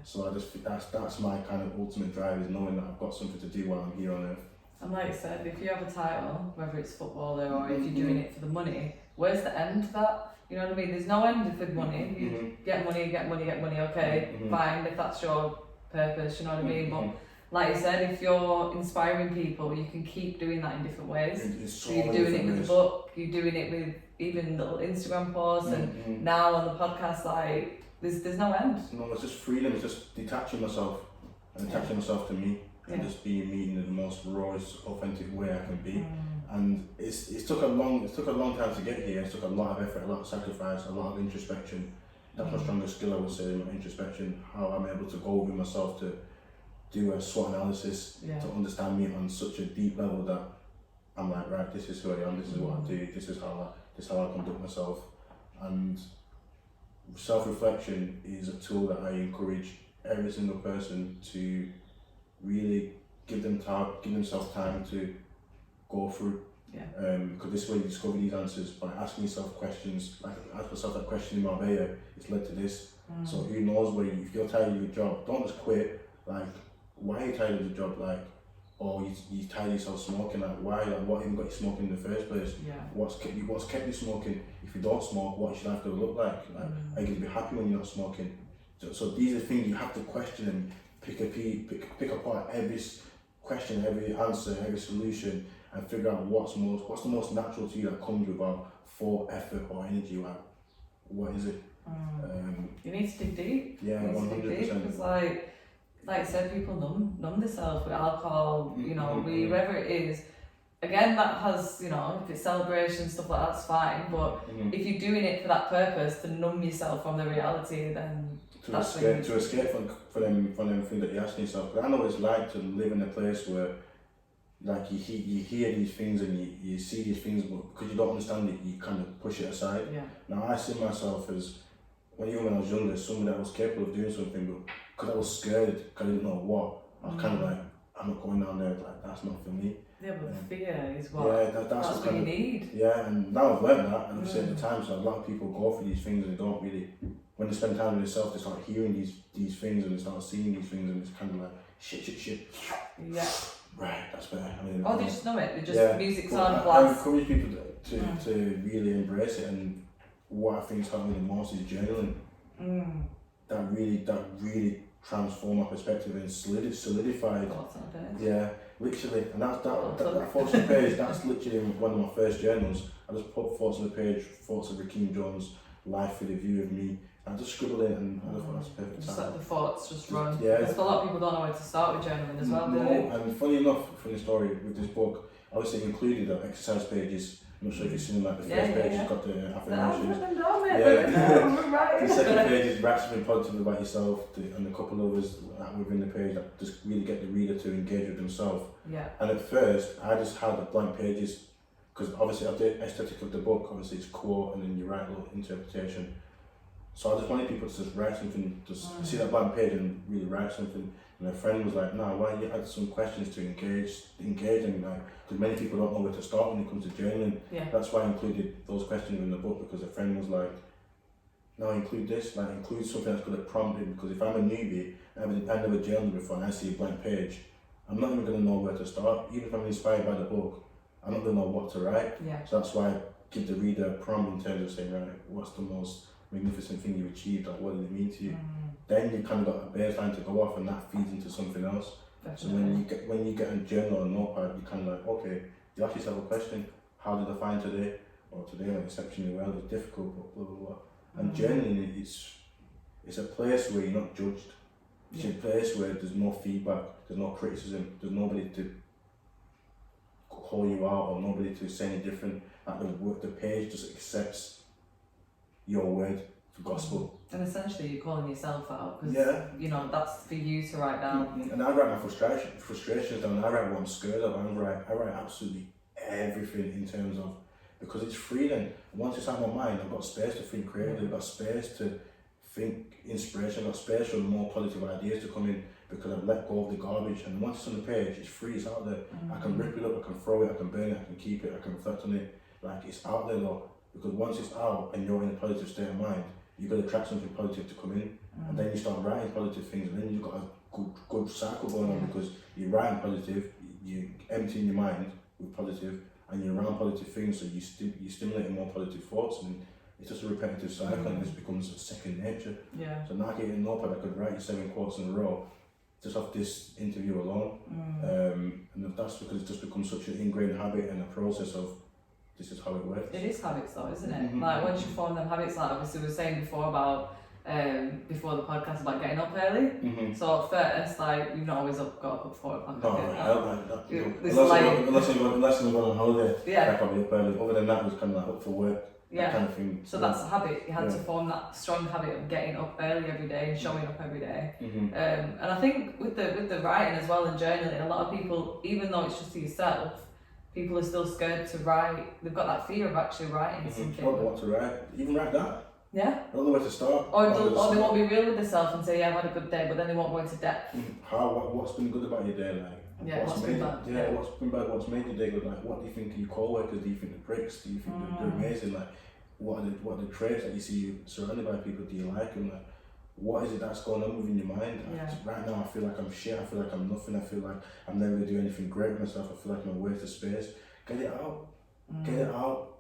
So I just think that's my kind of ultimate drive, is knowing that I've got something to do while I'm here on earth. And like I said, if you have a title, whether it's footballer or if you're doing it for the money, where's the end for that? You know what I mean? There's no end for money. You get money, okay, fine, if that's your purpose, you know what I mean? But like I said, if you're inspiring people, you can keep doing that in different ways. So you're doing it with the book, you're doing it with even little Instagram posts, and now on the podcast, like, there's no end. No, it's just freedom. It's just detaching myself and attaching myself to me, and just being me in the most rawest, authentic way I can be. And it took a long time to get here. It took a lot of effort, a lot of sacrifice, a lot of introspection. That's my strongest skill, I would say, my introspection. How I'm able to go with myself to do a SWOT analysis, to understand me on such a deep level that I'm like, right, this is who I am, this is what I do, this is how I conduct myself. And self-reflection is a tool that I encourage every single person to really give themselves time to go through. Because this way you discover these answers by asking yourself questions. Like, ask yourself that question in Marbella, it's led to this. So who knows where if you're tired of your job, don't just quit. Like, why are you tired of the job? Like, or you tired of yourself smoking? Like, why? Like, what even got you smoking in the first place? What's kept you smoking? If you don't smoke, what should life going to look like? Are you going to be happy when you're not smoking? So these are things you have to question and pick apart every question every answer, every solution, and figure out what's the most natural to you that comes without thought, effort, or energy. Like, what is it? You need to dig deep. Yeah, 100%. Because like I said, people numb themselves with alcohol, you know, weed, whatever it is. Again, that has, you know, if it's celebration, stuff like that's fine, but if you're doing it for that purpose, to numb yourself from the reality, then to escape from them things that you're asking yourself. But I know what it's like to live in a place where, like, you hear these things and you see these things, but because you don't understand it, you kind of push it aside. Yeah. Now, I see myself as, when I was younger, somebody that was capable of doing something, but because I was scared, because I didn't know what, I was kind of like, I'm not going down there, like, that's not for me. Yeah, but fear is what, that's what you need. Yeah, and now I've learned that, and obviously at the time, so a lot of people go for these things and they don't really, when they spend time with themselves, they start hearing these things and they start seeing these things, and it's kind of like, shit. Yeah. Right, that's better. I mean, they just know it, they just, music's on, blast. I encourage people to really embrace it, and what I think has helped me the most is journaling. That really transformed my perspective and solidified. Yeah, literally, and that thoughts on the page, that's literally one of my first journals. I just put thoughts on the page, thoughts of Rickeem Jones, life with a view of me. I just scribble it, and I just thought that's perfect time. Just let the thoughts just run. Yeah. Because a lot of people don't know where to start with journaling as well, do they? And funny enough, funny story with this book, I obviously included the exercise pages. I'm not sure if you've seen them, like the first page has got the affirmations. The second page is write something positive about yourself, and a couple of others within the page that just really get the reader to engage with themselves. Yeah. And at first, I just had the blank pages, because obviously of the aesthetic of the book, obviously it's quote and then you write a little interpretation. So I just wanted people to just write something, just see that blank page and really write something. And a friend was like, "No, why don't you add some questions to engage them, like, because many people don't know where to start when it comes to journaling." Yeah. That's why I included those questions in the book, because a friend was like, "No, include this, like include something that's going to prompt it, because if I'm a newbie, I've never journaled before, and I see a blank page, I'm not even going to know where to start. Even if I'm inspired by the book, I'm not going to know what to write." Yeah. So that's why I give the reader a prompt in terms of saying, right, what's the most magnificent thing you achieved, like what did it mean to you? Then you kind of got a baseline to go off, and that feeds into something else. Definitely. So when you get a journal or notepad, you kind of like, okay, you ask yourself a question: how did I find today? Or today went exceptionally well. It's difficult, but blah blah blah. And journaling, it's a place where you're not judged. It's a place where there's no feedback, there's no criticism, there's nobody to call you out or nobody to say any different. Like the page just accepts your word for gospel. And essentially you're calling yourself out, because you know, that's for you to write down. And I write my frustrations down, I write what I'm scared of, I write absolutely everything in terms of, because it's free then. Once it's out of my mind, I've got space to think creatively, I've got space to think inspiration, I've got space for more positive ideas to come in, because I've let go of the garbage. And once it's on the page, it's free, it's out there. I can rip it up, I can throw it, I can burn it, I can keep it, I can reflect on it. Like, it's out there though. Because once it's out and you're in a positive state of mind, you've got to attract something positive to come in, and then you start writing positive things, and then you've got a good cycle going on, because you're writing positive, you emptying your mind with positive, and you're around positive things, so you're stimulating more positive thoughts, and it's just a repetitive cycle, and this becomes second nature. Yeah. So now I get a notepad, I could write you 7 quotes in a row, just off this interview alone, and that's because it just becomes such an ingrained habit and a process of, this is how it works. It is habits though, isn't it? Like, once you form them habits, like obviously we were saying before about, before the podcast, about getting up early. So at first, like, you've not always got up at 4 o'clock. Unless I'm going on holiday, I probably up early. Other than that, it was kind of like up for work, that kind of thing. So that's a habit. You had to form that strong habit of getting up early every day and showing up every day. And I think with the writing as well and journaling, a lot of people, even though it's just to yourself, people are still scared to write. They've got that fear of actually writing something. I don't know what to write. Even write that. Yeah. I don't know where to start. Or they won't be real with themselves and say, yeah, I've had a good day, but then they won't go into depth. What's been good about your day? Like, what's been bad? Yeah, what's been bad? What's made your day good? Like, what do you think of your co-workers? Do you think they're bricks? Do you think they're amazing? Like, what are the traits that you see surrounded by people? Do you like them? Like, what is it that's going on within your mind? Right now I feel like I'm shit, I feel like I'm nothing, I feel like I'm never going to do anything great with myself, I feel like I'm a waste of space. Get it out. Get it out.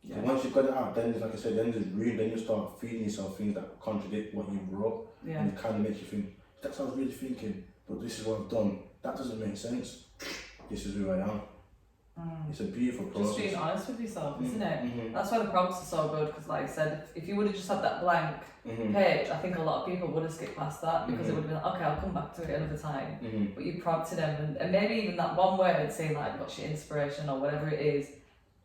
Yeah. Once you've got it out, then, like I said, then there's room, then you start feeding yourself things that contradict what you wrote. And it kind of makes you think, that's what I was really thinking, but this is what I've done. That doesn't make sense. this is who I am. It's a beautiful process. Just being honest with yourself, isn't it? Mm-hmm. That's why the prompts are so good, because like I said, if you would have just had that blank page, I think a lot of people would have skipped past that, because it would have been like, okay, I'll come back to it another time. But you prompted them, and maybe even that one word saying like, what's your inspiration or whatever it is,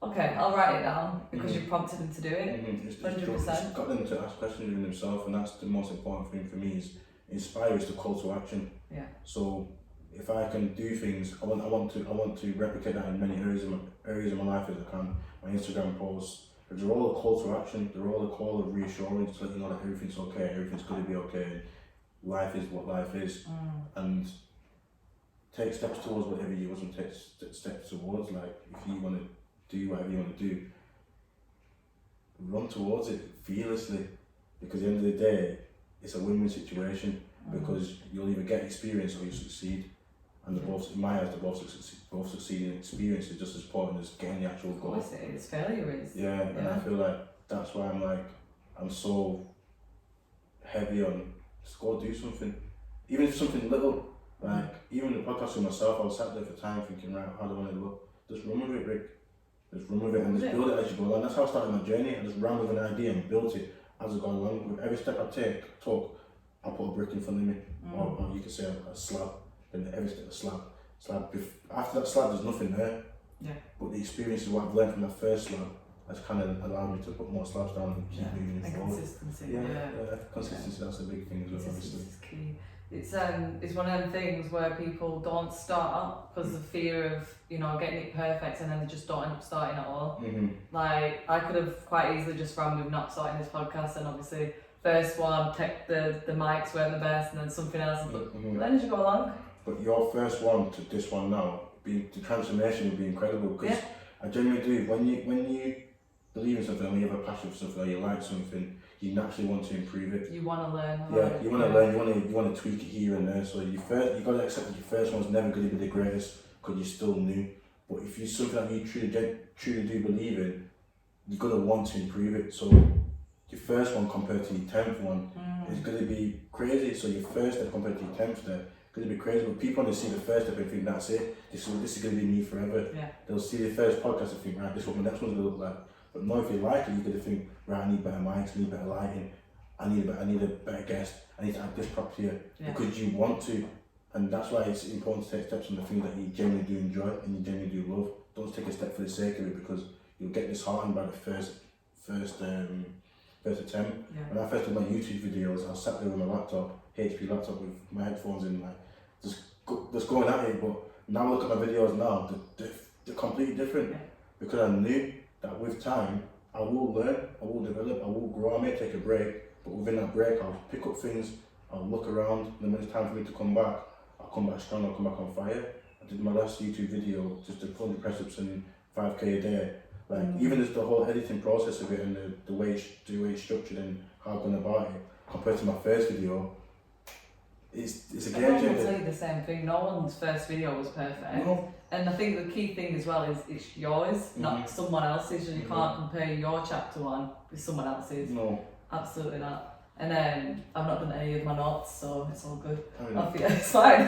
okay, I'll write it down, because you prompted them to do it. 100%. Got them to ask questions within themselves, and that's the most important thing for me, is inspire is the call to action. Yeah. So if I can do things, I want to replicate that in many areas of my life as I can. My Instagram posts, they're all a call to action. They're all a call of reassurance to let you know that everything's okay, everything's going to be okay. Life is what life is, and take steps towards whatever you want to take steps towards. Like if you want to do whatever you want to do, run towards it fearlessly, because at the end of the day, it's a win-win situation, because you'll either get experience or you succeed. And in my eyes, both succeeding in experience is just as important as getting the actual goal. Of course it is. Failure is. Yeah, and I feel like that's why I'm so heavy on just go do something, even if something little. Like even the podcast with myself, I was sat there for time thinking, right, how do I want to look? Just run with it, Rick. Just run with it and just build it as you go along. That's how I started my journey. I just ran with an idea and built it as I go along. With every step I took, I put a brick in front of me, or you could say a slab. And every step a slab. After that slab, there's nothing there. Yeah. But the experience is what I've learned from that first slab has kind of allowed me to put more slabs down and keep moving forward. Consistency. Consistency. That's a big thing as well. Obviously, is key. It's one of them things where people don't start because of fear of getting it perfect, and then they just don't end up starting at all. Like I could have quite easily just ran with not starting this podcast, and obviously first one, the mics weren't the best, and then something else. But then as you go along. But your first one to this one now, the transformation would be incredible, because I genuinely do. When you believe in something, when you have a passion for something, or you like something, you naturally want to improve it. You want to learn. You want to learn. You want to tweak it here and there. So you got to accept that your first one's never going to be the greatest, because you're still new. But if you something that you truly do believe in, you're gonna want to improve it. So your first one compared to your 10th one is going to be crazy. So your first step compared to your 10th step going to be crazy. But people only see the first step and think that's it. This is going to be me forever. Yeah. They'll see the first podcast and think, right, this is what my next one's going to look like. But no, if you like it, you're going to think, right, I need better mics, I need better lighting, I need a better guest, I need to add this prop here, because you want to. And that's why it's important to take steps on the things that you genuinely do enjoy and you genuinely do love. Don't take a step for the sake of it, because you'll get disheartened by the first attempt. Yeah. When I first did my YouTube videos, I sat there with my laptop, HP laptop, with my headphones in, like just going at it. But now look at my videos now, they're completely different, because I knew that with time I will learn, I will develop, I will grow. I may take a break, but within that break I'll pick up things, I'll look around, and then when it's time for me to come back, I'll come back strong, I'll come back on fire. I did my last YouTube video, just to fully press ups and 5k a day. Like even just the whole editing process of it, and the way it's structured and how I've gone about it, compared to my first video, it's a game changer. Everyone will tell you the same thing. No one's first video was perfect. No. And I think the key thing as well is it's yours, not someone else's. You can't compare your chapter one with someone else's. No. Absolutely not. And I've not done any of my notes, so it's all good. It's fine.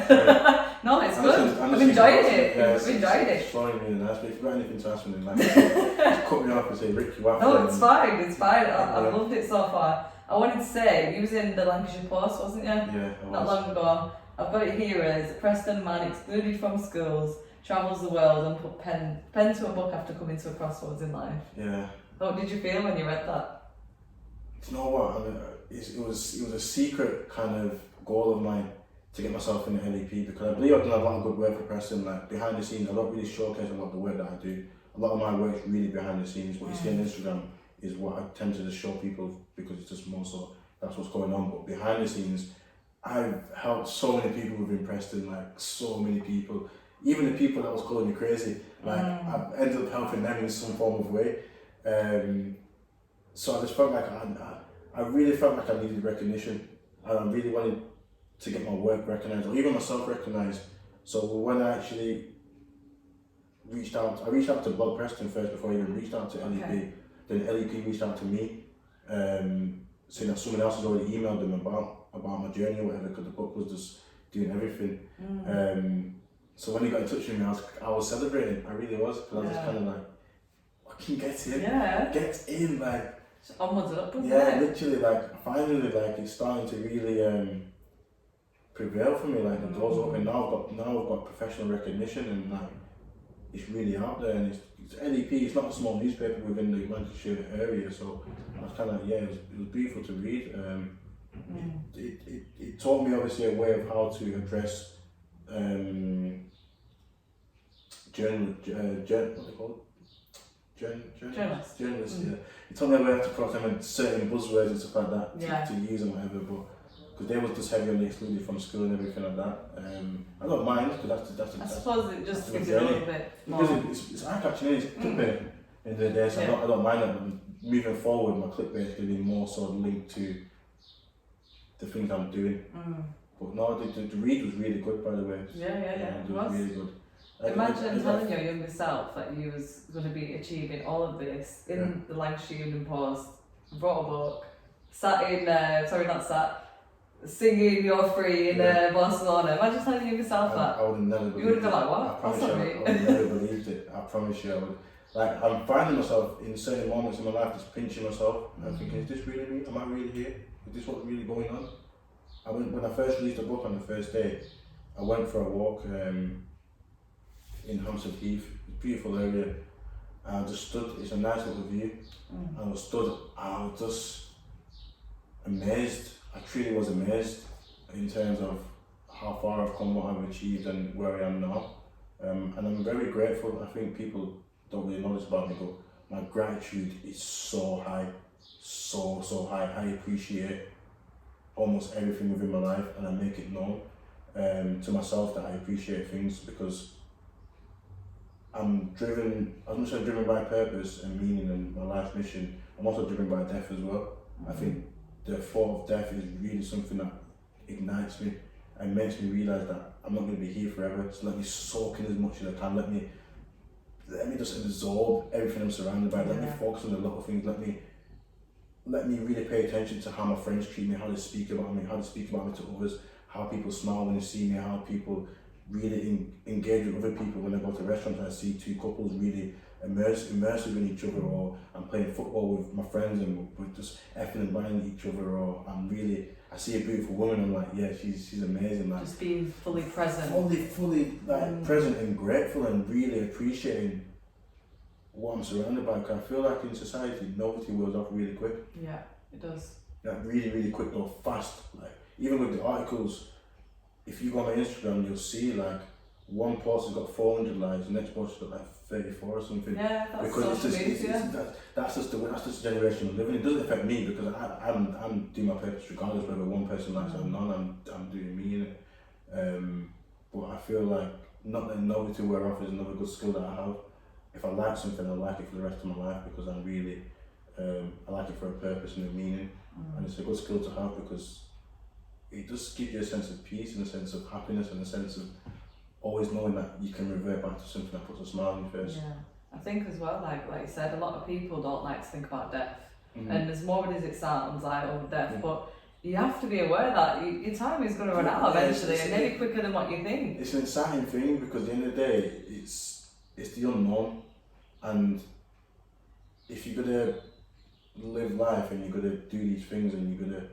No, it's good. I've enjoyed it. I've enjoyed it. It's flowing really nice, but if you've got anything to ask me, like, just cut me off and say, Rick, you have to. No, it's fine. It's fine. I've loved it so far. I wanted to say, you was in the Lancashire Post, wasn't you? Yeah, I was. Not long ago. I've got it here as Preston man excluded from schools, travels the world and put pen to a book after coming to a crossroads in life. Yeah. What did you feel when you read that? You know what? I mean, it was a secret kind of goal of mine to get myself in the LEP, because I believe I've done a lot of good work for Preston. Like behind the scenes, I don't really showcase a lot of the work that I do. A lot of my work is really behind the scenes. What you see on Instagram is what I tend to just show people, because it's just more so that's what's going on. But behind the scenes, I've helped so many people within Preston, like so many people. Even the people that was calling me crazy, like I've ended up helping them in some form of way. So I just felt like I really felt like I needed recognition, and I really wanted to get my work recognised, or even myself recognised. So when I actually reached out to Blog Preston first before I even reached out to LEP. Then LEP reached out to me, saying that someone else has already emailed them about my journey or whatever, because the book was just doing everything. So when he got in touch with me, I was celebrating. I really was, because I was just kind of like, fucking get in, get in, like. Just onwards and upwards. Yeah, literally, like finally, like it's starting to really prevail for me. Like the doors open now. I've got professional recognition, and like it's really out there. And it's LEP. It's not a small newspaper within the Manchester area, so I was kind of it was beautiful to read. It taught me obviously a way of how to address journalists. Yeah. It taught me a way how to cross them and certain buzzwords and stuff like that to use and whatever, but because they was just heavy on the excluded from school and everything like that. I don't mind, because that's I suppose it just gives you a little bit more. Because it's eye-catching, it's clickbait in the day, so I don't mind that. But moving forward, my clickbait is going to be more so linked to the things I'm doing. But no, the read was really good, by the way. It was really good. Imagine telling your younger self that you was going to be achieving all of this in the Lancashire Evening Post, wrote a book, singing You're Free in Barcelona. Imagine telling your younger self that. I would have never believed it. You would have been like, what? I promise you, I would have never believed it. I promise you, I would. Like, I'm finding myself in certain moments in my life just pinching myself and thinking, is this really me? Am I really here? Is this what's really going on? When I first released the book on the first day, I went for a walk in Hampstead Heath, beautiful area. I just stood, it's a nice little view. I was just amazed. I truly was amazed in terms of how far I've come, what I've achieved and where I am now. And I'm very grateful. I think people don't really know this about me, but my gratitude is so high, so high. I appreciate almost everything within my life, and I make it known to myself that I appreciate things, because I'm driven, as much as I'm driven by purpose and meaning and my life's mission, I'm also driven by death as well. I think the thought of death is really something that ignites me and makes me realise that I'm not going to be here forever. So let me soak in as much as I can. Let me just absorb everything I'm surrounded by. Let me focus on the little things. Let me really pay attention to how my friends treat me, how they speak about me, how they speak about me to others, how people smile when they see me, how people really engage with other people when I go to restaurants. I see two couples really immersive in each other, or I'm playing football with my friends and we're just effing and buying each other, or I see a beautiful woman and I'm like, yeah, she's amazing. Like, just being fully present. Fully present and grateful and really appreciating what I'm surrounded by, because I feel like in society novelty wears off really quick. Yeah, it does. Like really quick or fast. Like even with the articles, if you go on my Instagram, you'll see like one post has got 400 likes, the next post has got like 34 or something. Yeah, that's because that's just the generation of living. It doesn't affect me because I'm doing my purpose regardless whether one person likes it or none. I'm doing me in it. But I feel like not letting novelty wear off is another good skill that I have. If I like something, I like it for the rest of my life, because I'm really I like it for a purpose and a meaning, and it's a good skill to have because it just gives you a sense of peace and a sense of happiness and a sense of always knowing that you can revert back to something that puts a smile on your face. Yeah, I think as well, like you said, a lot of people don't like to think about death, and as morbid as it sounds, like death, but you have to be aware that your time is going to run out eventually, and maybe quicker than what you think. It's an exciting thing because at the end of the day, it's the unknown, and if you're gonna live life and you're gonna do these things and you're gonna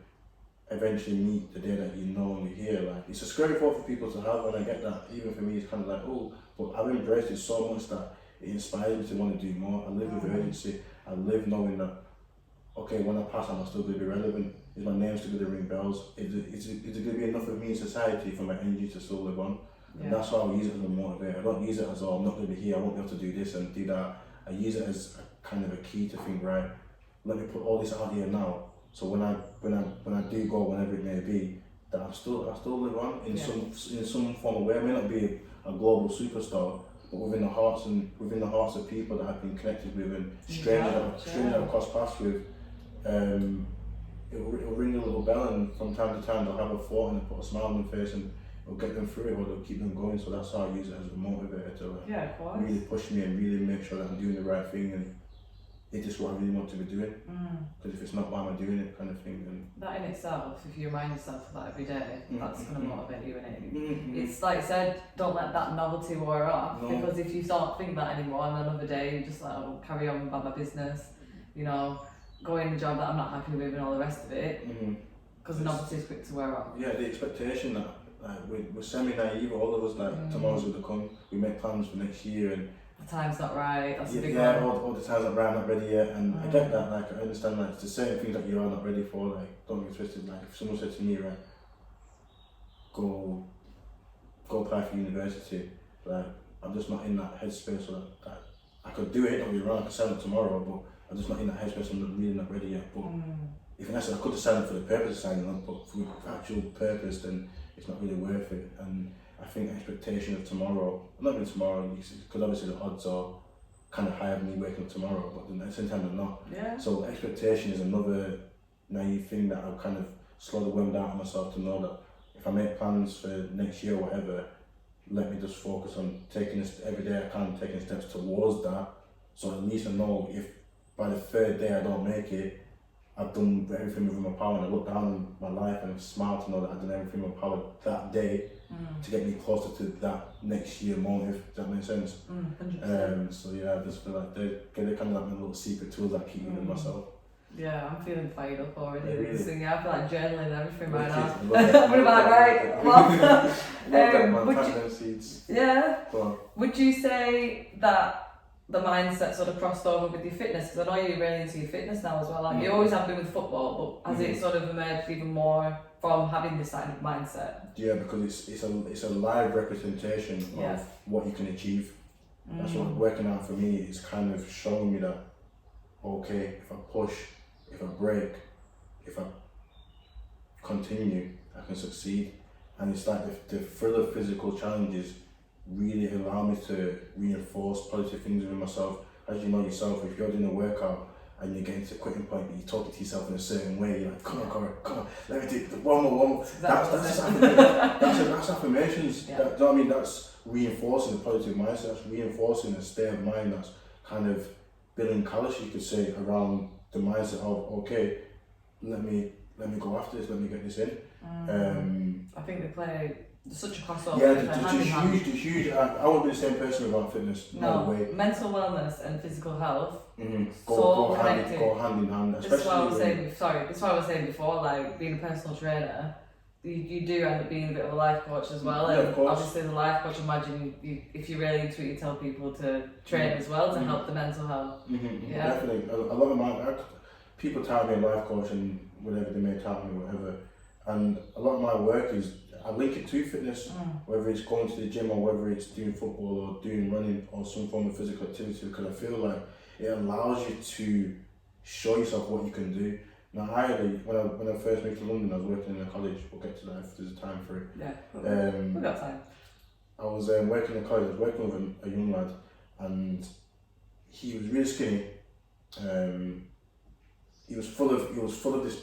eventually meet the day that you know and you're here, like it's a scary thought for people to have, and I get that. Even for me, it's kind of like, oh, but I've embraced it so much that it inspires me to want to do more. I live with urgency. I live knowing that, okay, when I pass, I'm still going to be relevant. Is my name still going to ring bells? Is it going to be enough of me in society for my energy to still live on? Yeah. And that's why I use it as a motivator. I don't use it as, oh, I'm not going to be here, I won't be able to do this and do that. I use it as a kind of a key to think, right, let me put all this out here now. So when I do go, whenever it may be, that I still live on in some form of way. I may not be a global superstar, but within the hearts of people that I've been connected with and strangers I've crossed paths with, it'll ring a little bell, and from time to time they'll have a thought and they'll put a smile on their face and it'll get them through it, or they'll keep them going. So that's how I use it as a motivator to really push me and really make sure that I'm doing the right thing and is this what I really want to be doing? Because if it's not, why am I doing it, kind of thing. And that in itself, if you remind yourself of that every day, that's going to motivate you, innit? It's like I said, don't let that novelty wear off, because if you start thinking that anymore, and another day you're just like, oh, carry on about my business, you know, go in the job that I'm not happy with and all the rest of it, because the novelty is quick to wear off. Yeah, the expectation that we're semi-naive, all of us, like tomorrow's going to come, we make plans for next year, and the time's not right, that's a big one. one. All the time's not right, I'm not ready yet, and I get that, like, I understand, like, it's the same things that you are not ready for, like, don't get twisted, like, if someone said to me, right, go apply for university, like, I'm just not in that headspace, so that I could do it, don't be wrong, I could sign up tomorrow, but I'm just not in that headspace, I'm really not ready yet, but if in essence I could have signed up for the purpose of signing up, but for the actual purpose, then it's not really worth it. And I think expectation of tomorrow, not even tomorrow, because obviously the odds are kind of higher than me waking up tomorrow, but at the same time they're not. Yeah. So expectation is another naive thing that I've kind of slowly wormed out of myself to know that if I make plans for next year or whatever, let me just focus on taking this every day I can, taking steps towards that. So at least I know if by the third day I don't make it, I've done everything within my power, and I look down on my life and smile to know that I've done everything within my power that day to get me closer to that next year motive. Does that make sense? 100%. So yeah, I just feel like they're kind of like my little secret tools that keep me with myself. Yeah, I'm feeling fired up already. Yeah, really. So yeah, I feel like journaling and everything right now. I'm gonna be like, right, well, yeah. Would you say that the mindset sort of crossed over with your fitness? Because I know you're really into your fitness now as well. Like you always have been with football, but has it sort of emerged even more from having this kind of mindset? Yeah, because it's a live representation of what you can achieve. That's what working out for me is kind of showing me that, okay, if I push, if I break, if I continue, I can succeed. And it's like the further physical challenges really allow me to reinforce positive things within myself. As you know yourself, if you're doing a workout and you're getting to a quitting point, but you're talking to yourself in a certain way, you're like, come on, Cora, come on, let me do one more. That's affirmations. Yeah. Do you know what I mean? That's reinforcing a positive mindset, that's reinforcing a state of mind that's kind of building callous, you could say, around the mindset of, okay, let me go after this, let me get this in. I think they play such a crossover. Yeah, it's huge. I won't be the same person without fitness. No way. Mental wellness and physical health. Go connected. hand in hand. This is what I was saying before. Like being a personal trainer, you do end up being a bit of a life coach as well. Yeah, and of course. obviously, the life coach, imagine if you're really into it, you tell people to train as well to help the mental health. Yeah, definitely. A lot of my people tell me a life coach and whatever they may tell me, whatever. And a lot of my work is I link it to fitness, whether it's going to the gym or whether it's doing football or doing running or some form of physical activity, because I feel like it allows you to show yourself what you can do. Now, when I first moved to London, I was working in a college. We'll get to that if there's time for it. Yeah, we've got time. I was working in a college. I was working with a young lad, and he was really skinny. He was full of this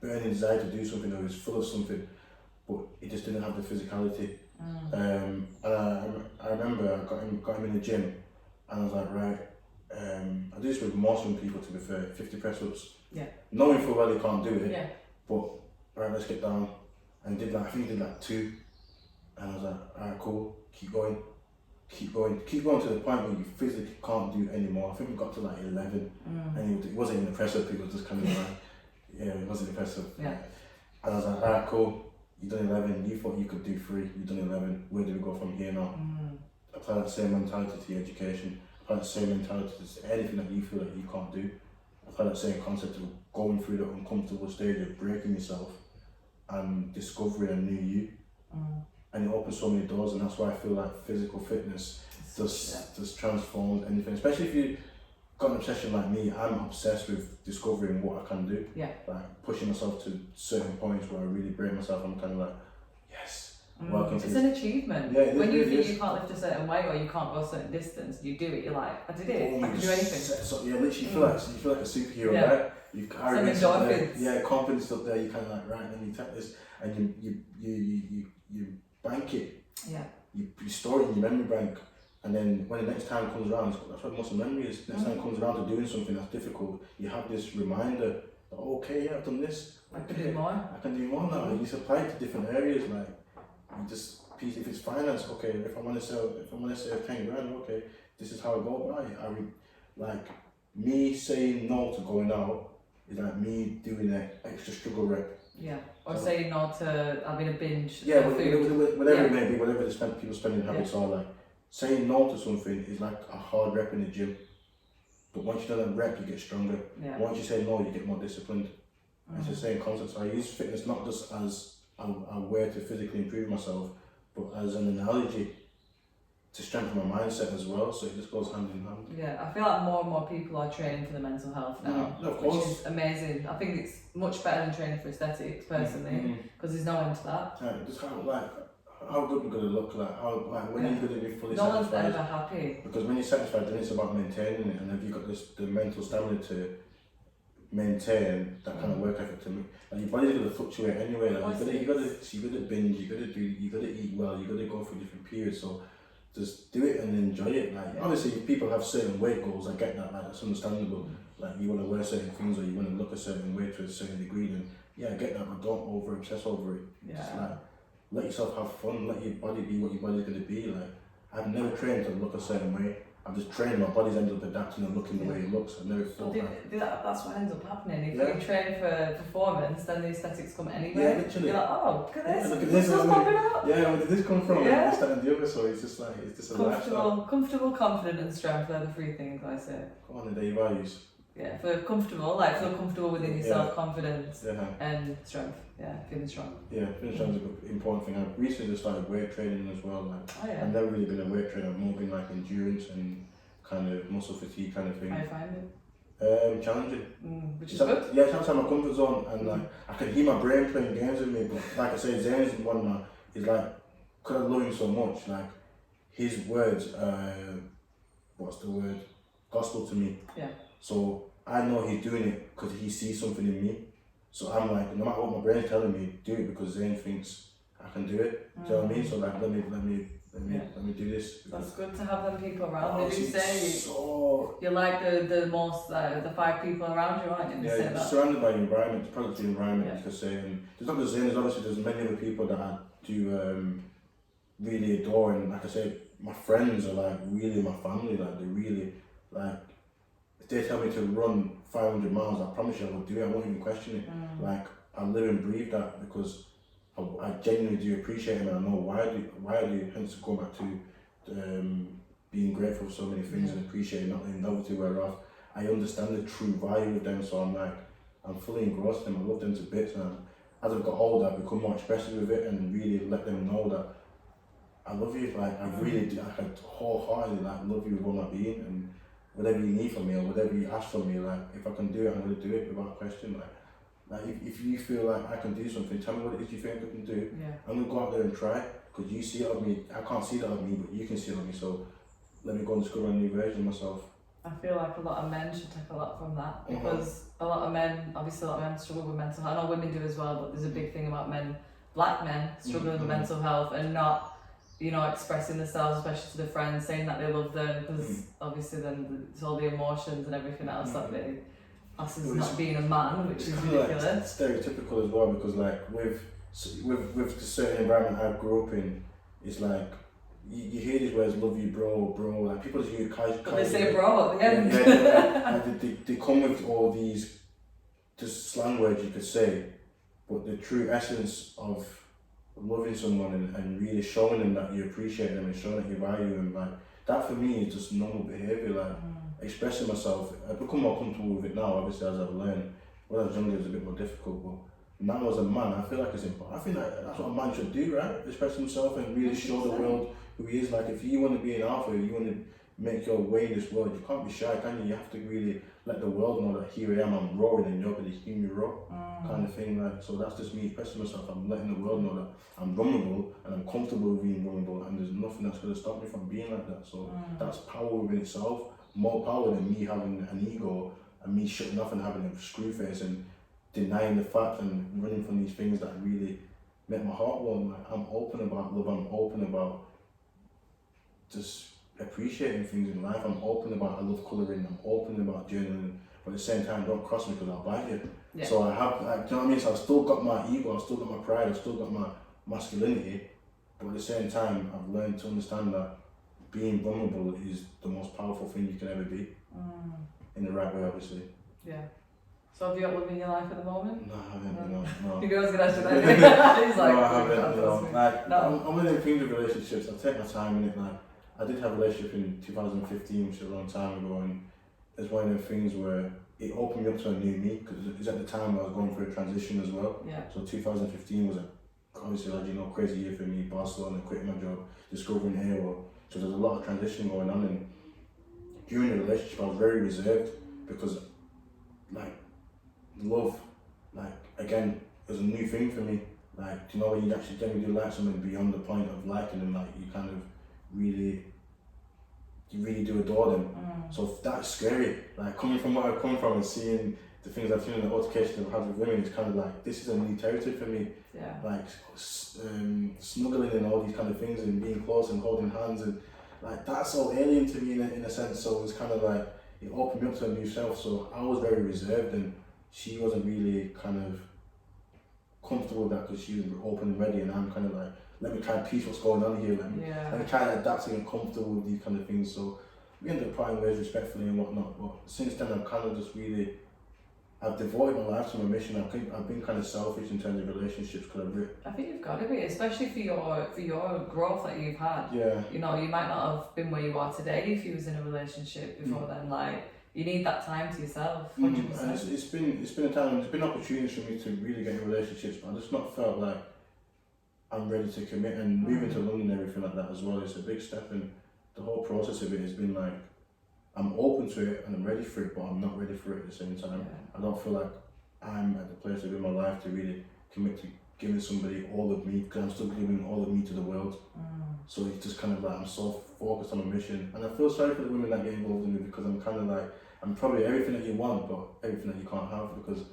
burning desire to do something, or he was full of something, but he just didn't have the physicality. And I remember I got him in the gym, and I was like, right, I do this with most young people, to be fair, 50 press-ups. Yeah. Knowing full well he can't do it, but right, let's get down. And he did I think he did 2, and I was like, alright, cool, keep going to the point where you physically can't do it anymore. I think we got to 11, and it wasn't even impressive, people just kind of like, yeah, it wasn't impressive. Yeah. And I was like, alright, cool, you've done 11, you thought you could do 3, you've done 11, where do we go from here now? Apply that same mentality to your education, apply that same mentality to anything that you feel that you can't do. Apply that same concept of going through the uncomfortable stage of breaking yourself and discovering a new you. And it opens so many doors, and that's why I feel like physical fitness just transforms anything, especially if you've got an obsession like me. I'm obsessed with discovering what I can do. Yeah. Like pushing myself to certain points where I really break myself. I'm kind of like, yes. It's an achievement. Yeah, when you think you can't lift a certain weight or you can't go a certain distance, you do it. You're like, I did it. I can do anything. Literally, you feel like a superhero, right? You carry this up there, confidence up there. You kind of like, right, then you take this and you bank it. Yeah. You store it in your memory bank, And then when the next time comes around, that's what muscle memory is. Next time it comes around to doing something that's difficult, you have this reminder that, okay, yeah, I've done this. I can do more. I can do more now. You just apply it to different areas. Like, you just, if it's finance, okay, if I want to save 10 grand, okay, this is how I go about it. Like, me saying no to going out is like me doing an extra struggle rep. Yeah, or saying no to having a binge. Yeah, of food. whatever it may be, whatever people's spending habits are, like, saying no to something is like a hard rep in the gym. But once you've done that rep, you get stronger. Yeah. Once you say no, you get more disciplined. It's the same concept. So I use fitness not just as a way to physically improve myself, but as an analogy to strengthen my mindset as well. So it just goes hand in hand. Yeah, I feel like more and more people are training for the mental health now, of course. which is amazing. I think it's much better than training for aesthetics, personally, because there's no end to that. Just how good we're going to look, like when you're going to be fully no satisfied. No one's ever happy. Because when you're satisfied, then it's about maintaining it, and have you got the mental stamina to maintain that kind of work ethic to me? Like, your body's going to fluctuate anyway. Like, you got to binge, you got to eat well, you got to go through different periods. So just do it and enjoy it. Like, obviously, if people have certain weight goals, I get that. Like, that's understandable. Like, you want to wear certain things, or you want to look a certain way to a certain degree. Then yeah, I get that, but don't over obsess over it. Yeah. Just like, let yourself have fun. Let your body be what your body's going to be. Like, I've never trained to look a certain way. I've just trained, my body's ended up adapting and looking the way it looks. I've never thought that's what ends up happening. If you train for performance, then the aesthetics come anyway. Yeah, literally. You're like, oh, look at this. Look at this. What's popping up? Yeah, where did this come from? Yeah. This, that, and the other. So it's just a lifestyle. Comfortable, confident, and strength are the three things I say. Come on, the day values. Yeah, feel comfortable within yourself, confidence, and strength. Yeah, feeling strong. Yeah, feeling strong is an important thing. I've recently just started weight training as well. Like, I've never really been a weight trainer. I've more been like endurance and kind of muscle fatigue kind of thing. How do you find it? Challenging. Which is good. Yeah, it's outside my comfort zone, and like I can hear my brain playing games with me. But like I say, Zane's one now is like, because I love him so much, like his words, what's the word? Gospel to me. Yeah. So I know he's doing it because he sees something in me. So I'm like, no matter what my brain's telling me, do it because Zane thinks I can do it. Do you know what I mean? So like, let me do this. That's good to have them people around. They do say so you're like the most the 5 people around you, aren't you? Yeah, you're surrounded by your environment, the positive environment, you could say. And there's not just Zane, there's many other people that I do really adore, and like I say, my friends are like really my family. Like, they really like. If they tell me to run 500 miles, I promise you I will do it. I won't even question it. Like, I live and breathe that because I genuinely do appreciate it, and I know why I do. Hence, go back to being grateful for so many things and appreciating nothing, novelty whereof. I understand the true value of them, so I'm fully engrossed in them. I love them to bits, and as I've got older, I've become more expressive with it and really let them know that I love you. Like, I really do. I wholeheartedly love you with all my being, and whatever you need from me or whatever you ask from me, like, if I can do it, I'm going to do it without question. Like if you feel like I can do something, tell me what it is you think I can do. Yeah. I'm going to go out there and try, because you see it of me. I can't see that of me, but you can see it of me. So let me go and discover a new version of myself. I feel like a lot of men should take a lot from that, because a lot of men struggle with mental health. I know women do as well, but there's a big thing about men, black men, struggling with mental health and not, expressing themselves, especially to their friends, saying that they love them, because obviously then it's all the emotions and everything else that they us as not being a man, which is ridiculous. Like, it's stereotypical as well, because like with the certain environment I grew up in, it's like you hear these words, love you bro, like people just hear casual. But they say bro at the end. Like they come with all these just slang words you could say, but the true essence of loving someone and really showing them that you appreciate them and showing that you value them, like that for me is just normal behaviour. Like expressing myself, I've become more comfortable with it now, obviously, as I've learned. When I was younger it was a bit more difficult, but now as a man I feel like it's important. I think that's what a man should do, right? Express himself and really show the world who he is. Like, if you want to be an alpha, you want to make your way in this world, you can't be shy, can you? You have to really let the world know that here I am, I'm roaring and you're going to hear me roar, kind of thing. Like, so that's just me expressing myself. I'm letting the world know that I'm vulnerable and I'm comfortable with being vulnerable, and there's nothing that's going to stop me from being like that. So that's power within itself, more power than me having an ego and me shutting off and having a screw face and denying the fact and running from these things that really make my heart warm. Like, I'm open about love, I'm open about just appreciating things in life. I'm open about, I love colouring, I'm open about journaling, but at the same time, don't cross me because I'll bite you. Yeah. So I have, like, do you know what I mean? So I've still got my ego, I've still got my pride, I've still got my masculinity, but at the same time, I've learned to understand that being vulnerable is the most powerful thing you can ever be. In the right way, obviously. Yeah. So have you got love in your life at the moment? No, I haven't, no. Your girl's gonna ask you that. He's like, no, I haven't, like, no. I'm one of them things with relationships, I take my time in it, like, I did have a relationship in 2015, which is a long time ago, and it's one of them things where it opened me up to a new me, because it was at the time I was going through a transition as well. Yeah. So 2015 was obviously, like, you know, crazy year for me, Barcelona, quitting my job, discovering AO, so there's a lot of transition going on, and during the relationship I was very reserved, because, like, love, like, again, it was a new thing for me. Like, do you know when you actually genuinely like someone beyond the point of liking them, like, you kind of really do adore them. So that's scary. Like, coming from what I've come from and seeing the things I've seen in the altercations I've had with women, it's kind of like, this is a new territory for me. Yeah. Like, snuggling and all these kind of things and being close and holding hands, and like, that's all alien to me in a sense. So it's kind of like, it opened me up to a new self. So I was very reserved, and she wasn't really kind of comfortable with that, because she was open and ready, and I'm kind of like, let me try and piece what's going on here, let me try and adapt and get comfortable with these kind of things. So we ended up parting ways respectfully and whatnot, but since then I've kind of just really, I've devoted my life to my mission. I've been kind of selfish in terms of relationships, because I think you've got to be, especially for your growth that you've had. Yeah. You know, you might not have been where you are today if you was in a relationship before then. Like, you need that time to yourself. 100%. And it's been a time. There's been opportunities for me to really get in relationships, but I just not felt like I'm ready to commit. And moving to London and everything like that as well, it's a big step, and the whole process of it has been like, I'm open to it and I'm ready for it, but I'm not ready for it at the same time. I don't feel like I'm at the place in my life to really commit to giving somebody all of me, because I'm still giving all of me to the world. So it's just kind of like, I'm so focused on my mission, and I feel sorry for the women that get involved in it, because I'm kind of like, I'm probably everything that you want, but everything that you can't have, because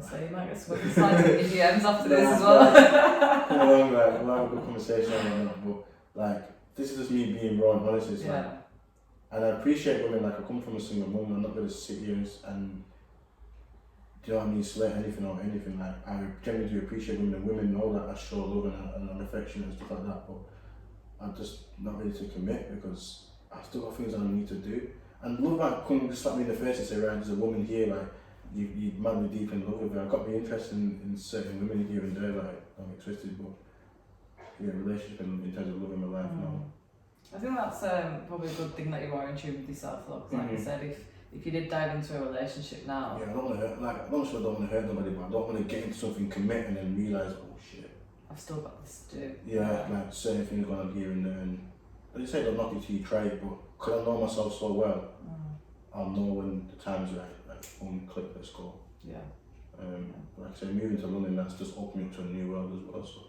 so you might get some slides in your DMs after this as well. Come along, like, we'll have a good conversation on that, but like, this is just me being raw and honest. It's like, and I appreciate women. Like, I come from a single mum, I'm not going to sit here and, do you know what I mean, slate anything or anything. Like, I generally do appreciate women, and women know that I show love and I'm affectionate and stuff like that, but I'm just not ready to commit, because I've still got things I need to do. And love might come just slap me in the face and say, right, there's a woman here, like, you're madly deep in love with her. I've got to be interested in certain women here and there, like, don't get twisted, but yeah, relationship in terms of loving my life now. I think that's probably a good thing that you are in tune with yourself, though, because like I said, if you did dive into a relationship now... Yeah, I don't want to hurt, like, I'm not sure I don't want to hurt nobody, but I don't want to get into something, commit, and then realise, oh shit, I've still got this to do. Yeah, like, certain things going on here and there, and they say don't knock it till you try it, but because I know myself so well, I'll know when the time's right, like, boom, click, let's go. Yeah. Like I say, moving to London, that's just opened me up to a new world as well, so.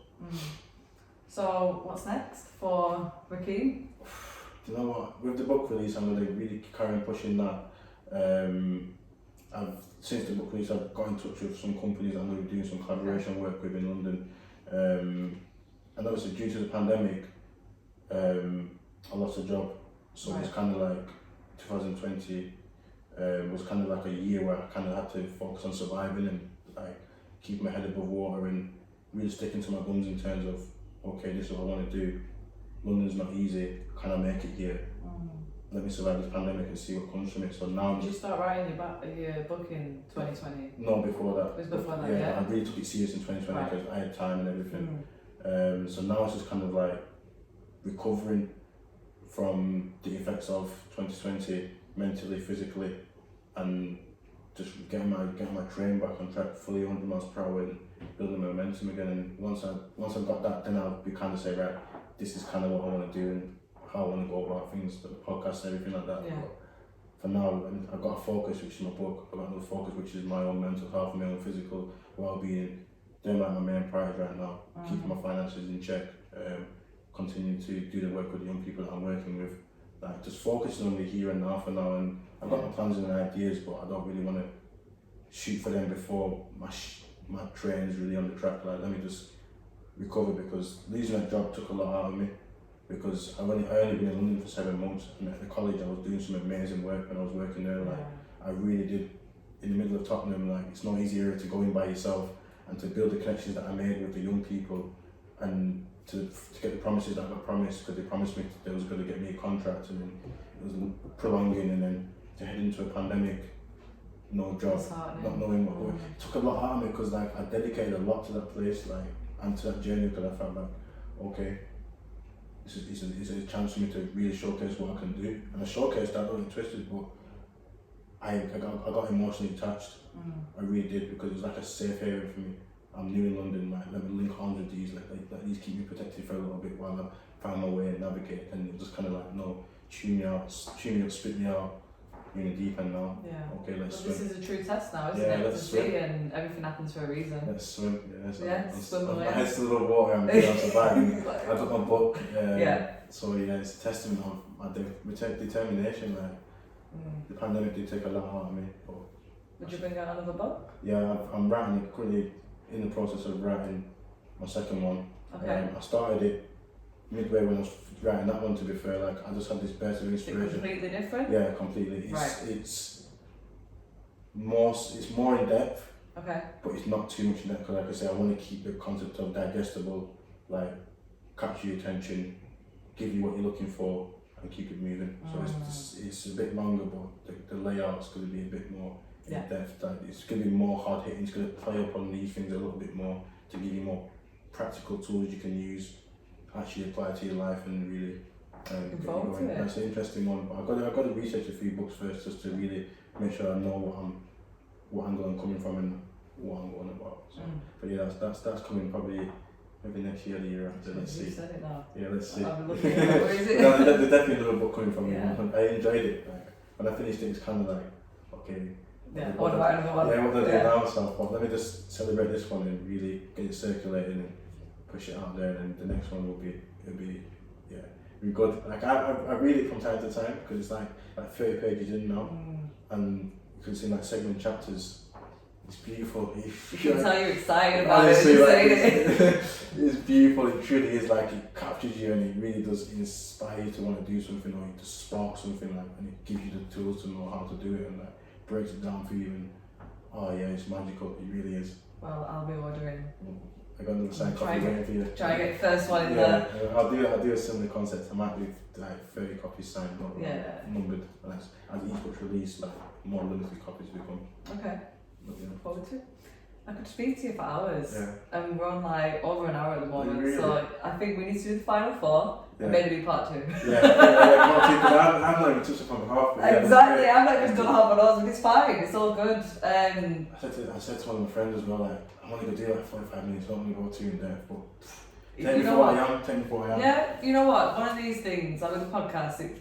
So, what's next for Rickeem? Do you know what? With the book release, I'm going to really carry on pushing that. Since the book release, I've got in touch with some companies I'm going to be doing some collaboration work with in London. And obviously, due to the pandemic, I lost a job. So it's kind of like 2020 was kind of like a year where I kind of had to focus on surviving and like keep my head above water and really sticking to my guns in terms of, okay, this is what I want to do. London's not easy, can I make it here? Let me survive this pandemic and see what comes from it. So now... Did you start writing your book in 2020? No, before that. It was before that, yeah. I really took it serious in 2020 because I had time and everything. So now it's just kind of like recovering from the effects of 2020 mentally, physically, and just getting my train back on track, fully 100 miles per hour and building momentum again. And once I've got that, then I'll be kind of say, right, this is kind of what I want to do and how I want to go about things, the podcast and everything like that. Yeah. But for now, I've got a focus, which is my book. I've got another focus, which is my own mental health, my own physical well-being. They're like my main priority right now. Keeping my finances in check, continuing to do the work with the young people that I'm working with. Like, just focusing on the here and now for now. And I've got my plans and ideas, but I don't really want to shoot for them before my train is really on the track. Like, let me just recover, because losing that job took a lot out of me. because I only been in London for 7 months, and at the college I was doing some amazing work when I was working there. Like I really did, in the middle of Tottenham. Like it's not easy to go in by yourself and to build the connections that I made with the young people, and to get the promises that I got promised, because they promised me they was going to get me a contract, and then it was prolonging, and then to head into a pandemic, no job, not knowing what going. It took a lot out of me, because like I dedicated a lot to that place, like, and to that journey, because I felt like, okay, it's a chance for me to really showcase what I can do, and I showcased that. I don't get twisted, but I got emotionally attached. I really did, because it was like a safe area for me. I'm new in London, like let me link arms with these, like these keep me protected for a little bit while I find my way and navigate, and it just kind of like, no, tune me up, spit me out. You're in the deep end now. Yeah. Okay, let's swim. This is a true test now, isn't Yeah, it? let's To swim. see, and everything happens for a reason. Let's swim. Swim away. My head's still above water, I'm surviving. I got my book. So yeah, it's a testament of my determination. Like the pandemic did take a lot out of me. But would you bring out another book? Yeah, I'm writing, currently in the process of writing my second one. Okay. I started it midway when I was writing that one, to be fair. Like I just had this burst of inspiration. Completely different? Yeah, completely. Right. It's more in depth. Okay. But it's not too much in depth, because like I say, I want to keep the concept of digestible, like capture your attention, give you what you're looking for, and keep it moving. So it's a bit longer, but the layout's going to be a bit more in depth. Like it's going to be more hard hitting. It's going to play up on these things a little bit more to give you more practical tools you can use, actually apply to your life, and really get you going. That's an interesting one. But I've got to research a few books first, just to really make sure I know what angle I'm coming from and what I'm going about. So, but yeah, that's coming probably maybe next year, the year after. Let's see. You said it now. Yeah, let's see. I'll be looking at it. Where is it? No, there's definitely another book coming from me. Yeah. I enjoyed it. Like when I finished it, it's kind of like, okay. Yeah, what do I know? Yeah, what do I do now? So let me just celebrate this one and really get it circulating and push it out there, and the next one will be good. Like I read it from time to time, because it's like 30 pages in now, and you can see like segment chapters. It's beautiful. You can tell you're excited about honestly, it. It's beautiful. It truly is. Like it captures you, and it really does inspire you to want to do something, or to spark something, like, and it gives you the tools to know how to do it, and like breaks it down for you. And oh yeah, it's magical. It really is. Well, I'll be ordering. I got another signed copy waiting for you. Try and get the first one in there. I'll do a similar concept. I might do like 30 copies signed, not numbered. And as each book's released, like more limited copies become. Okay. Looking forward to it. I could speak to you for hours. Yeah. And we're on like over an hour at the moment, Really? so I think we need to do the final four and maybe part 2. Yeah, because I'm not even touched upon half. Exactly, I'm not even done half an hour, but it's fine, it's all good. I said to one of my friends as well, like, I'm only going to do like 45 minutes, I don't want to go too in depth, but take me for what I am. Yeah, you know what, one of these things, like with the podcast,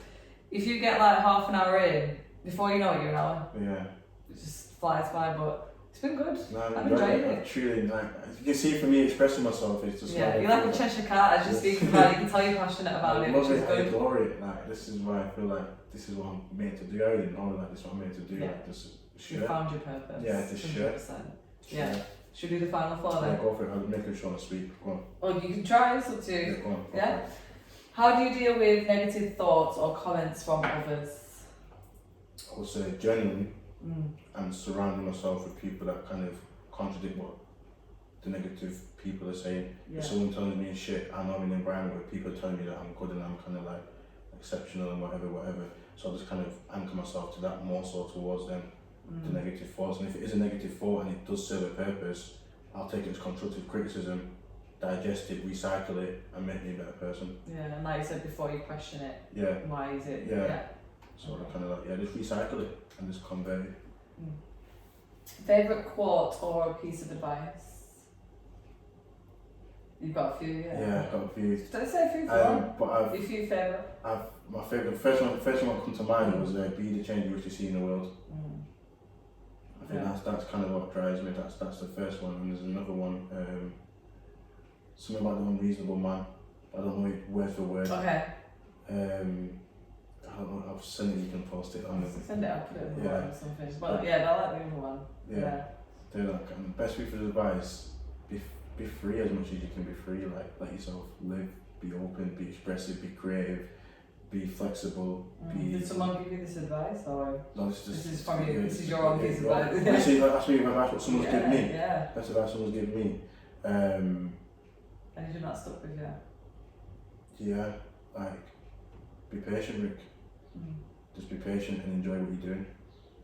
if you get like half an hour in, before you know it, you're an hour. Yeah. It just flies by, but it's been good. No, I've enjoyed it. I truly, like, you can see for me expressing myself, it's just you're like a Cheshire cat as you're speaking about it, you can tell you're passionate about it, which is good. I adore it, like, this is why I feel like this is what I'm made to do. I already know like this is what I'm made to do, like, just You found your purpose. Yeah, it's a shirt. 100%. Yeah. Should we do the final four then? Yeah, go for it. I'll make a short speak. Go on. Oh, you can try, it's up to you. Yeah, go on. Yeah? How do you deal with negative thoughts or comments from others? I would say genuinely, and surrounding myself with people that kind of contradict what the negative people are saying. Yeah. If someone tells me shit, I know I'm in an environment where people are telling me that I'm good and I'm kind of like exceptional and whatever. So I just kind of anchor myself to that more so towards them, the negative thoughts. And if it is a negative thought and it does serve a purpose, I'll take it as constructive criticism, digest it, recycle it, and make me a better person. Yeah, and like you said before, you question it. Yeah. Why is it? Yeah. So I kind of like, just recycle it and just convey it. Favourite quote or a piece of advice? You've got a few, Yeah, I've got a few. Don't say a few for one. But Your few favourite? My favourite, the first one that come to mind was be the change you wish to see in the world. I think that's kind of what drives me. That's the first one, and there's another one. Something about the unreasonable man. I don't know it word for word. Okay. I don't know. I'll send it. You can post it on. Send it up, put it in the or something. But I like the other one. Yeah. Do that. And the best piece of advice: be free as much as you can be free. Like let yourself live. be open, be expressive, be creative, be flexible. Did someone give you this advice, or no, this is from you? This is your own piece of advice. That's me advice what someone's given me. Yeah. That's advice someone's given me. And you're not stuck with you? Yeah, like, be patient, Rick. Just be patient and enjoy what you're doing.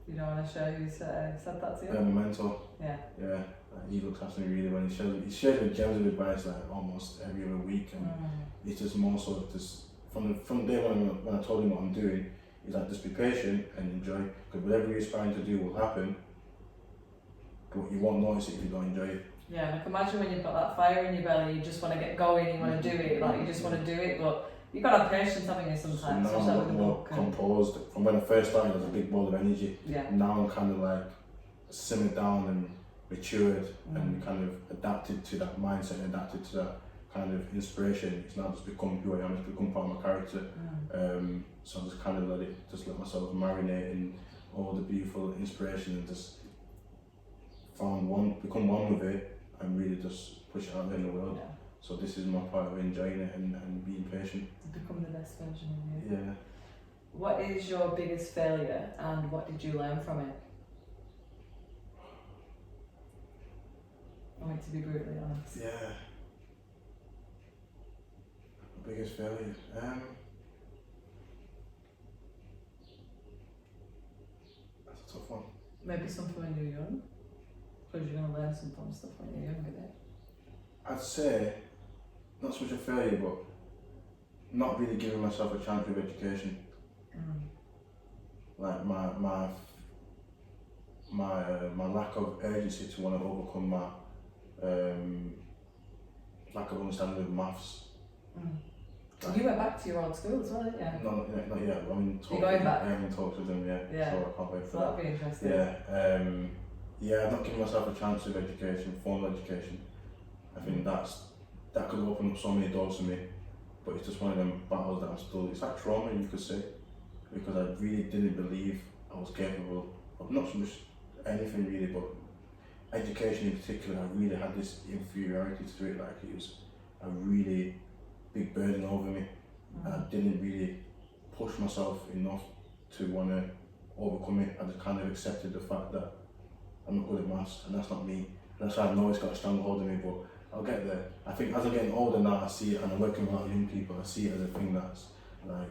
You don't want to share who said that to you? My mentor. Yeah. Yeah, he looks after me really well. He shares me gems of advice like almost every other week, and it's just more so just from the day when I told him what I'm doing, he's like, just be patient and enjoy, because whatever you're aspiring to do will happen, but you won't notice it if you don't enjoy it. Yeah, like imagine when you've got that fire in your belly, you just want to get going, you want to do it, like you just want to do it, but you've got to have patience, haven't you, sometimes? So now I'm more composed. From when I first started, I was a big ball of energy. Yeah. Now I'm kind of like simmered down and matured and kind of adapted to that mindset and adapted to that kind of inspiration. It's now just become who I am, it's become part of my character. So I just kind of let myself marinate in all the beautiful inspiration and just become one with it and really just push it out there in the world. Yeah. So this is my part of enjoying it and being patient. To become the best version of you. Yeah. What is your biggest failure and what did you learn from it? I want to be brutally honest. Yeah. My biggest failure. That's a tough one. Maybe something when you're young, because you're going to learn some fun stuff when you're younger. I'd say not so much a failure, but not really giving myself a chance with education. Like my lack of urgency to want to overcome my lack of understanding of maths. Like, you went back to your old school as well, didn't you? Not yet. I'm in talks. You're going back? I'm in talks with them. Yeah. So I can't wait for that. That'd be interesting. Yeah. Yeah. I've not given myself a chance with education, formal education. I think that could open up so many doors for me, but it's just one of them battles that I'm still. It's like trauma, you could say, because I really didn't believe I was capable of not so much anything really, but education in particular. I really had this inferiority to it, like it was a really big burden over me, and I didn't really push myself enough to want to overcome it. I just kind of accepted the fact that I'm not good at maths, and that's not me. That's why I know it's got a strong hold on me, but I'll get there. I think as I'm getting older now, I see it, and I'm working with a lot of young people, I see it as a thing that's like,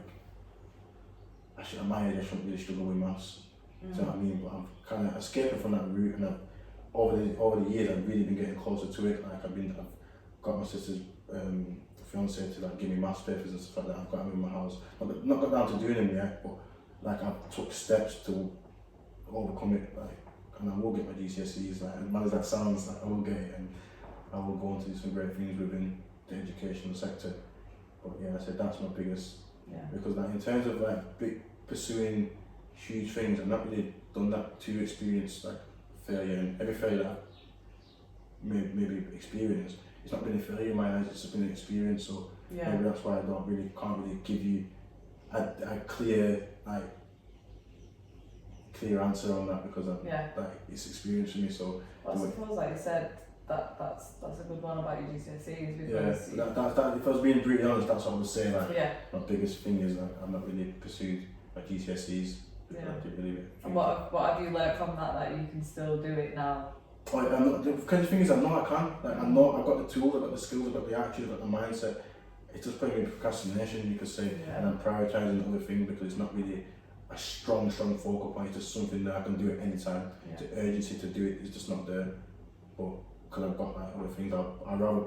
at my age I shouldn't really struggle with maths. Do you know what I mean? But I'm kind of escaping from that route, and over the years I've really been getting closer to it. Like I've got my sister's fiance to like give me maths papers and stuff like that. I've got them in my house. I've not got down to doing them yet, but like I've took steps to overcome it. Like, and I will get my GCSEs. Like, as bad as that sounds, like, I will get it, and I will go on to do some great things within the educational sector. But yeah, I said that's my biggest. Yeah. Because like in terms of like pursuing huge things, I've not really done that to experience like failure, and every failure that I've maybe experienced, it's not been a failure in my eyes, it's just been an experience. So maybe that's why I can't really give you a clear answer on that, because it's experience for me. So I suppose, like you said, that's a good one about your GCSEs, because if I was being brutally honest, that's what I would say. Like my biggest thing is like I've not really pursued my GCSEs. And what have you learned from that you can still do it now? The kind of thing is, I know I can. Like, I know I've got the tools, I've got the skills, I've got the attitude, I've got the mindset. It's just putting me in procrastination, you could say, and I'm prioritising other things because it's not really a strong focal point. It's just something that I can do at any time. The urgency to do it is just not there. But because I've got like other things, I'd rather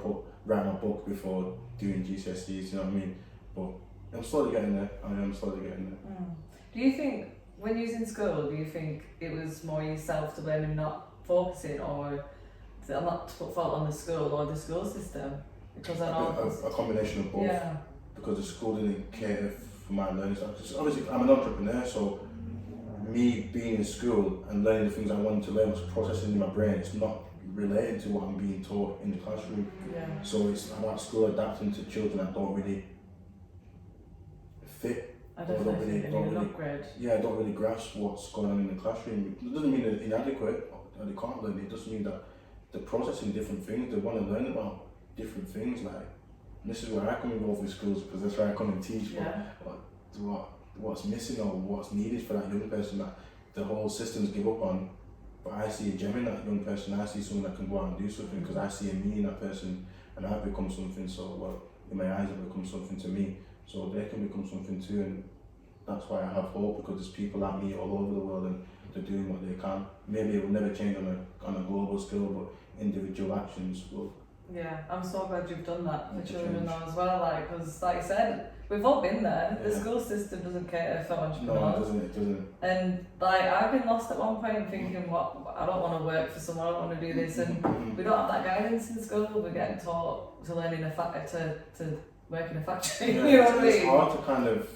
write my book before doing GCSEs. You know what I mean? But I'm slowly getting there. Do you think when you was in school, do you think it was more yourself to blame and not focusing, or I'm not to put fault on the school or the school system? Because I know a combination of both. Yeah. Because the school didn't cater for my learning style. Obviously, I'm an entrepreneur, so me being in school and learning the things I wanted to learn was processing in my brain. It's not related to what I'm being taught in the classroom. Yeah. So it's about school adapting to children that don't really fit. I don't really grasp what's going on in the classroom. It doesn't mean they're inadequate or they can't learn. It just means that they're processing different things. They want to learn about different things. Like this is where I come involved with schools, because that's where I come and teach. Yeah. But what's missing or what's needed for that young person that the whole systems give up on. But I see a gem in that young person. I see someone that can go out and do something, because I see a me in that person, and I've become something. So, well, in my eyes, I've become something to me. So they can become something too, and that's why I have hope, because there's people like me all over the world, and they're doing what they can. Maybe it will never change on a global scale, but individual actions will. Yeah, I'm so glad you've done that for Make a children change. now as well. Like, because like you said, we've all been there. The Yeah. school system doesn't cater for No, entrepreneurs. it doesn't. It doesn't. And like I've been lost at one point thinking, what, I don't want to work for someone, I don't want to do this, and we don't have that guidance in school. We're getting taught to learn in a to work in a factory. Yeah, You know what I it's mean? hard to kind of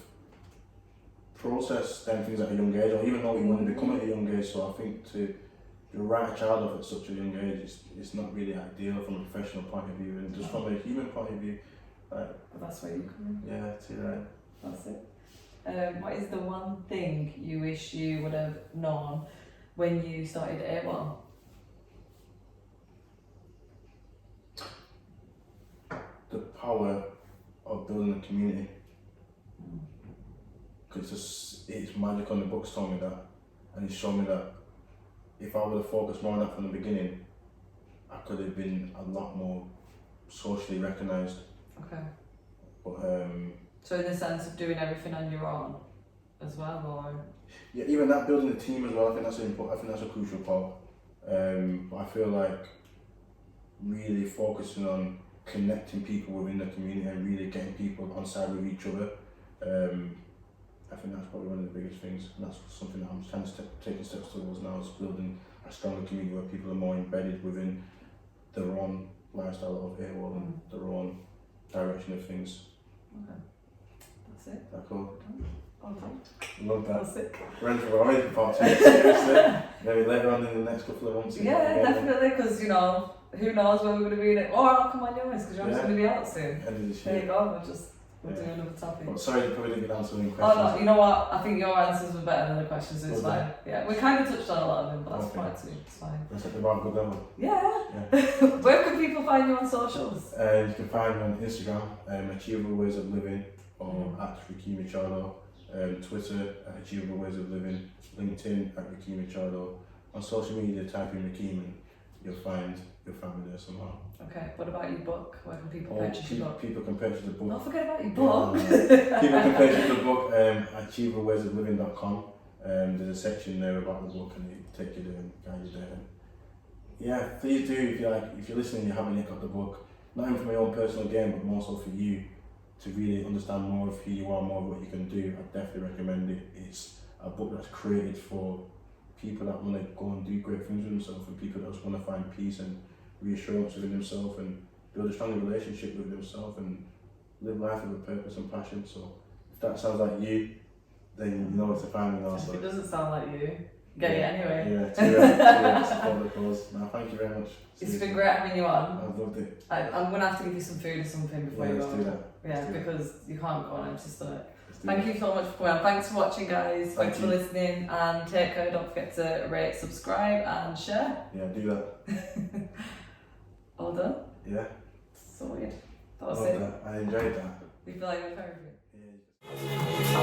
process them things at a young age, or even know what you want to become at a young age. So I think to write a child off at such a young age, it's not really ideal from a professional point of view, and just from a human point of view. But that's where you come in. Yeah, too right. That's it. What is the one thing you wish you would have known when you started AWOL? The power of building a community. Because it's magic on the books told me that, and it's shown me that if I would have focused more on that from the beginning, I could have been a lot more socially recognised. Okay. But So in the sense of doing everything on your own as well, or? yeah, even that, building a team as well, I think that's a crucial part. But I feel like really focusing on connecting people within the community and really getting people on side with each other. I think that's probably one of the biggest things, and that's something that I'm trying to taking steps towards now, is building a stronger community where people are more embedded within their own lifestyle of AWOL and their own direction of things. Okay. That's it. That cool? Okay. Love that. That's it. We're already for part 2, seriously. Maybe later on in the next couple of months. Yeah, definitely, because you know, who knows where we're going to be next, or I'll come on yours, because you're just going to be out soon. End of this There year. you go, we'll do another topic. But sorry, I probably didn't get answer any Oh questions. no, you know what? I think your answers were better than the questions, so it's Was fine. Yeah, we kind of touched on a lot of them, but that's Okay. fine too. It's fine. That's at the right good level. Yeah. Yeah. Where can people find you on socials? You can find me on Instagram, Achievable Ways of Living, or at Rickeem Richardo. Twitter at Achievable Ways of Living. LinkedIn at Rickeem Richardo. On social media, type in Rickeem and you'll find me there somehow. Okay, what about your book? Where can people purchase your book? People can purchase the book. Don't forget about your book. People can purchase the book at achieveablewaysofliving.com. There's a section there about the book, and they take you there and guide you there. Yeah, please do, if you're listening and you haven't yet got the book, not even for my own personal gain, but more so for you to really understand more of who you are, more of what you can do. I definitely recommend it. It's a book that's created for people that want to go and do great things with themselves, and people that just want to find peace and reassurance within themselves and build a stronger relationship with themselves and live life with a purpose and passion. So if that sounds like you, then you know where to find me now. If it doesn't sound like you, get it anyway. Yeah, too right to support the cause. No, thank you very much. It's been great having you on. I've loved it. I'm going to have to give you some food or something before you Let's go. do that. Yeah, because you can't go on empty stomach. Let's do Thank that. you so much for coming on. Thanks for watching, guys. Thanks for you. listening, and take care. Don't forget to rate, subscribe, and share. Yeah, do that. All done? Yeah. So weird. That was Love it. that. I enjoyed that. We feel like we're perfect. Yeah.